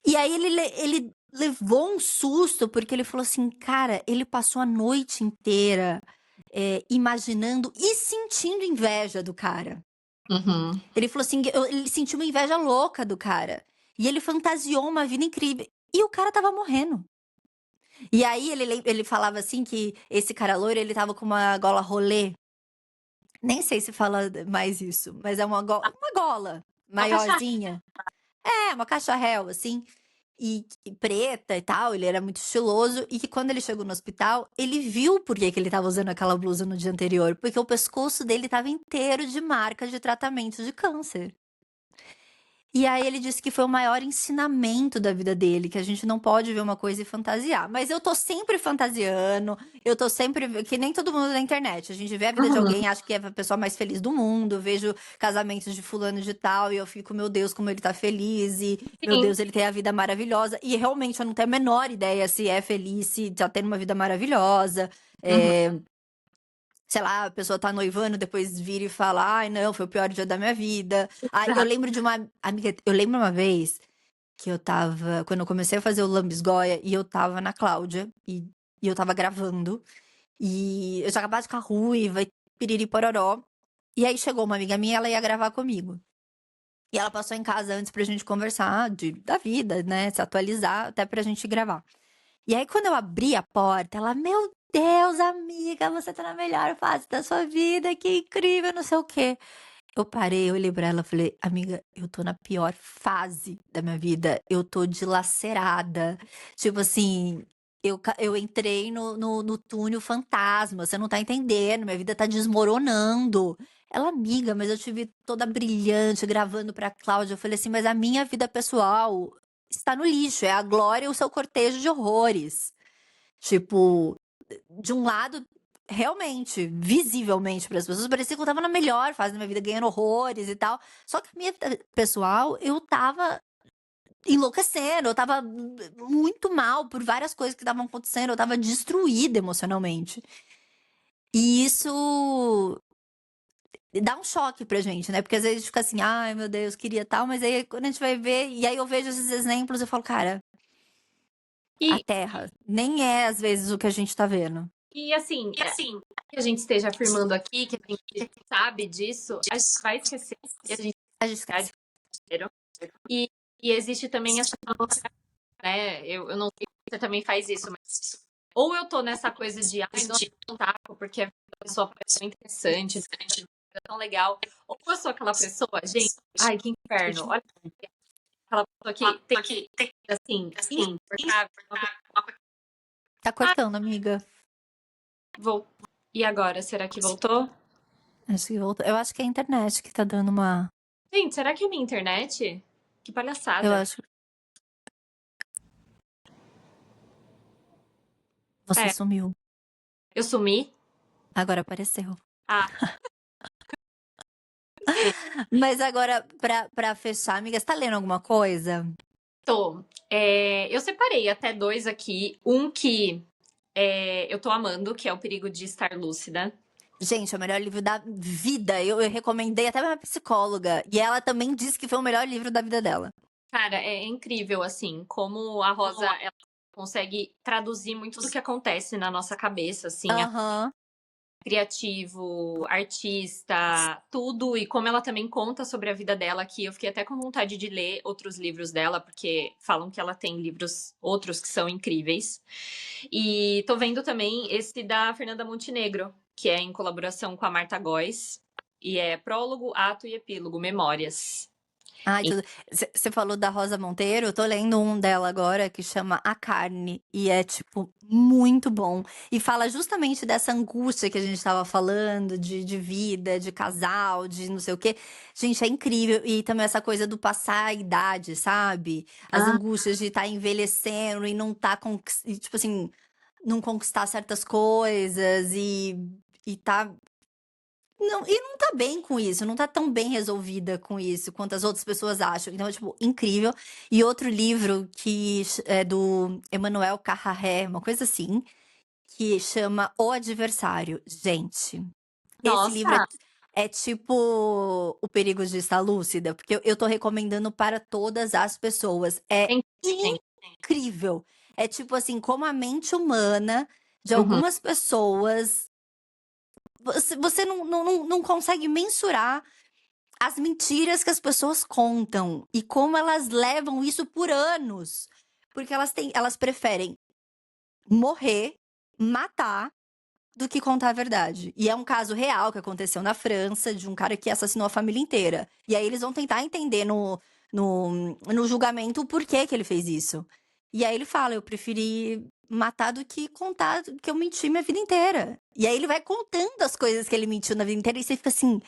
E aí ele levou um susto, porque ele falou assim: cara, ele passou a noite inteira imaginando e sentindo inveja do cara. Uhum. Ele falou assim: ele sentiu uma inveja louca do cara. E ele fantasiou uma vida incrível. E o cara tava morrendo. E aí ele falava assim que esse cara loiro, ele tava com uma gola rolê. Nem sei se fala mais isso, mas é uma gola Uma caixa. maiorzinha. É, uma caixa réu, assim, e preta e tal, ele era muito estiloso. E que quando ele chegou no hospital, ele viu por que ele estava usando aquela blusa no dia anterior. Porque o pescoço dele estava inteiro de marcas de tratamento de câncer. E aí ele disse que foi o maior ensinamento da vida dele, que a gente não pode ver uma coisa e fantasiar. Mas eu tô sempre fantasiando, eu tô sempre que nem todo mundo na internet. A gente vê a vida de Uhum. alguém, acha que é a pessoa mais feliz do mundo, vejo casamentos de fulano de tal e eu fico, meu Deus, como ele tá feliz e meu Sim. Deus, ele tem a vida maravilhosa. E realmente eu não tenho a menor ideia se é feliz, se tá tendo uma vida maravilhosa. Uhum. Sei lá, a pessoa tá noivando, depois vira e fala: "Ai, não, foi o pior dia da minha vida". Ai, eu Exato. lembro de uma amiga eu lembro uma vez que eu estava quando eu comecei a fazer o Lambisgoia, e eu estava na Cláudia, e eu estava gravando, e eu tinha acabado de ficar ruiva e piriri pororó, e aí chegou uma amiga minha, ela ia gravar comigo. E ela passou em casa antes pra gente conversar da vida, né, se atualizar, até pra gente gravar. E aí quando eu abri a porta, ela: "Meu Deus, amiga, você tá na melhor fase da sua vida, que incrível, não sei o quê". Eu parei, eu olhei pra ela, e falei: "Amiga, eu tô na pior fase da minha vida, eu tô dilacerada". Tipo assim, eu entrei no túnel fantasma, você não tá entendendo, minha vida tá desmoronando. Ela: "Amiga, mas eu te vi toda brilhante gravando pra Cláudia". Eu falei assim: "Mas a minha vida pessoal está no lixo, é a Glória e o seu cortejo de horrores". Tipo, de um lado, realmente, visivelmente para as pessoas, parecia que eu estava na melhor fase da minha vida, ganhando horrores e tal. Só que a minha vida pessoal, eu estava enlouquecendo, eu estava muito mal por várias coisas que estavam acontecendo, eu estava destruída emocionalmente. E isso dá um choque pra gente, né, porque às vezes a gente fica assim: "Ai meu Deus, queria tal", mas aí quando a gente vai ver e aí eu vejo esses exemplos, eu falo: "Cara, a E, Terra nem é às vezes o que a gente tá vendo". e assim, que a gente esteja afirmando aqui, que a gente sabe disso, a gente vai esquecer e a gente A gente vai esquece. dinheiro. E, e existe também essa, né? Eu não sei se você também faz isso, mas ou eu tô nessa coisa de, ai, nossa, não taco, porque a pessoa parece tão interessante, é tão legal. Ou eu sou aquela pessoa, gente, ai, que inferno. Olha aquela pessoa que tem assim, insuportável. Tá Ah, cortando, amiga. vou. E agora, será que voltou? Acho que voltou. Eu acho que é a internet que tá dando uma. Gente, será que é minha internet? Que Eu palhaçada. acho. Você É, sumiu. eu sumi? Agora apareceu. Ah, Mas agora, pra fechar, amiga, você tá lendo alguma coisa? tô. Eu separei até dois aqui. Um que eu tô amando, que é O Perigo de Estar Lúcida. Gente, é o melhor livro da vida. Eu recomendei até pra minha psicóloga. E ela também disse que foi o melhor livro da vida dela. Cara, é incrível, assim, como a Rosa ela consegue traduzir muito do que acontece na nossa cabeça, assim, Aham. criativo, artista, tudo, e como ela também conta sobre a vida dela, que eu fiquei até com vontade de ler outros livros dela, porque falam que ela tem livros outros que são incríveis. E tô vendo também esse da Fernanda Montenegro, que é em colaboração com a Marta Góes, e é prólogo, ato e epílogo, memórias. Ai, tudo. Você falou da Rosa Monteiro, eu tô lendo um dela agora que chama A Carne, e é, tipo, muito bom. E fala justamente dessa angústia que a gente tava falando, de vida, de casal, de não sei o quê. Gente, é incrível. E também essa coisa do passar a idade, sabe? As Ah, angústias de estar envelhecendo e não tá, tipo assim, não conquistar certas coisas e tá não tá bem com isso, não tá tão bem resolvida com isso quanto as outras pessoas acham. Então é, tipo, incrível. E outro livro é do Emmanuel Carraré, uma coisa assim, que chama O Adversário. Gente, esse livro nossa, é tipo O Perigo de Estar Lúcida, porque eu tô recomendando para todas as pessoas. É gente. incrível. É tipo assim, como a mente humana de Uhum. algumas pessoas você não consegue mensurar as mentiras que as pessoas contam e como elas levam isso por anos. Porque elas preferem morrer, matar, do que contar a verdade. E é um caso real que aconteceu na França, de um cara que assassinou a família inteira. E aí eles vão tentar entender no julgamento o porquê que ele fez isso. E aí ele fala: eu preferi matar do que contar que eu menti minha vida inteira. E aí ele vai contando as coisas que ele mentiu na vida inteira e você fica assim.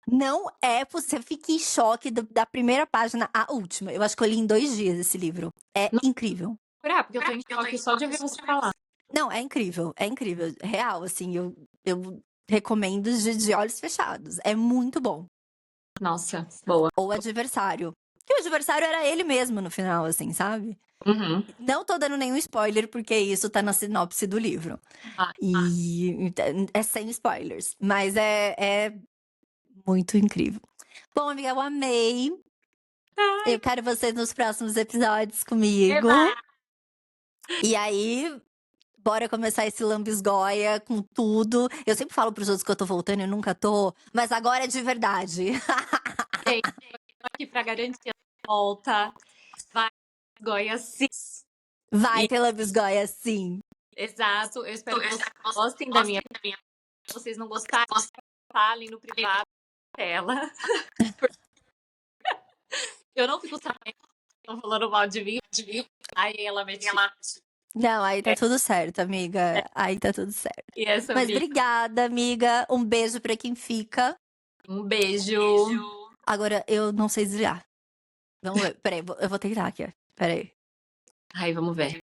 Não é, você fica em choque da primeira página à última. Eu acho que eu li em 2 dias esse livro. É Não incrível. procurar, porque eu tô em choque só de ouvir você falar. Não, é incrível, real, assim, eu recomendo de olhos fechados. É muito bom. Nossa, boa. O Adversário. Que o adversário era ele mesmo no final, assim, sabe? Uhum. Não tô dando nenhum spoiler, porque isso tá na sinopse do livro. Ah, E é sem spoilers. Mas é muito incrível. Bom, amiga, eu amei. ai, Eu quero vocês nos próximos episódios comigo. eba! E aí, bora começar esse lambisgoia com tudo. Eu sempre falo pros outros que eu tô voltando, eu nunca tô. Mas agora é de verdade. Gente, tô aqui pra garantir a volta. Vai, Goiás, sim. Vai E, ter lambisgoia, sim. exato. Eu espero que vocês gostem da minha. Se vocês não gostarem, falem no privado dela. Eu não fico sabendo que estão falando mal de mim. Aí ela me tira. Não, aí tá tudo certo, amiga. Aí tá tudo certo. E é sobre Mas obrigada, amiga. Um beijo pra quem fica. um beijo. Agora, eu não sei desligar. Vamos ver. Peraí, eu vou tentar aqui. Peraí. Ai, vamos ver.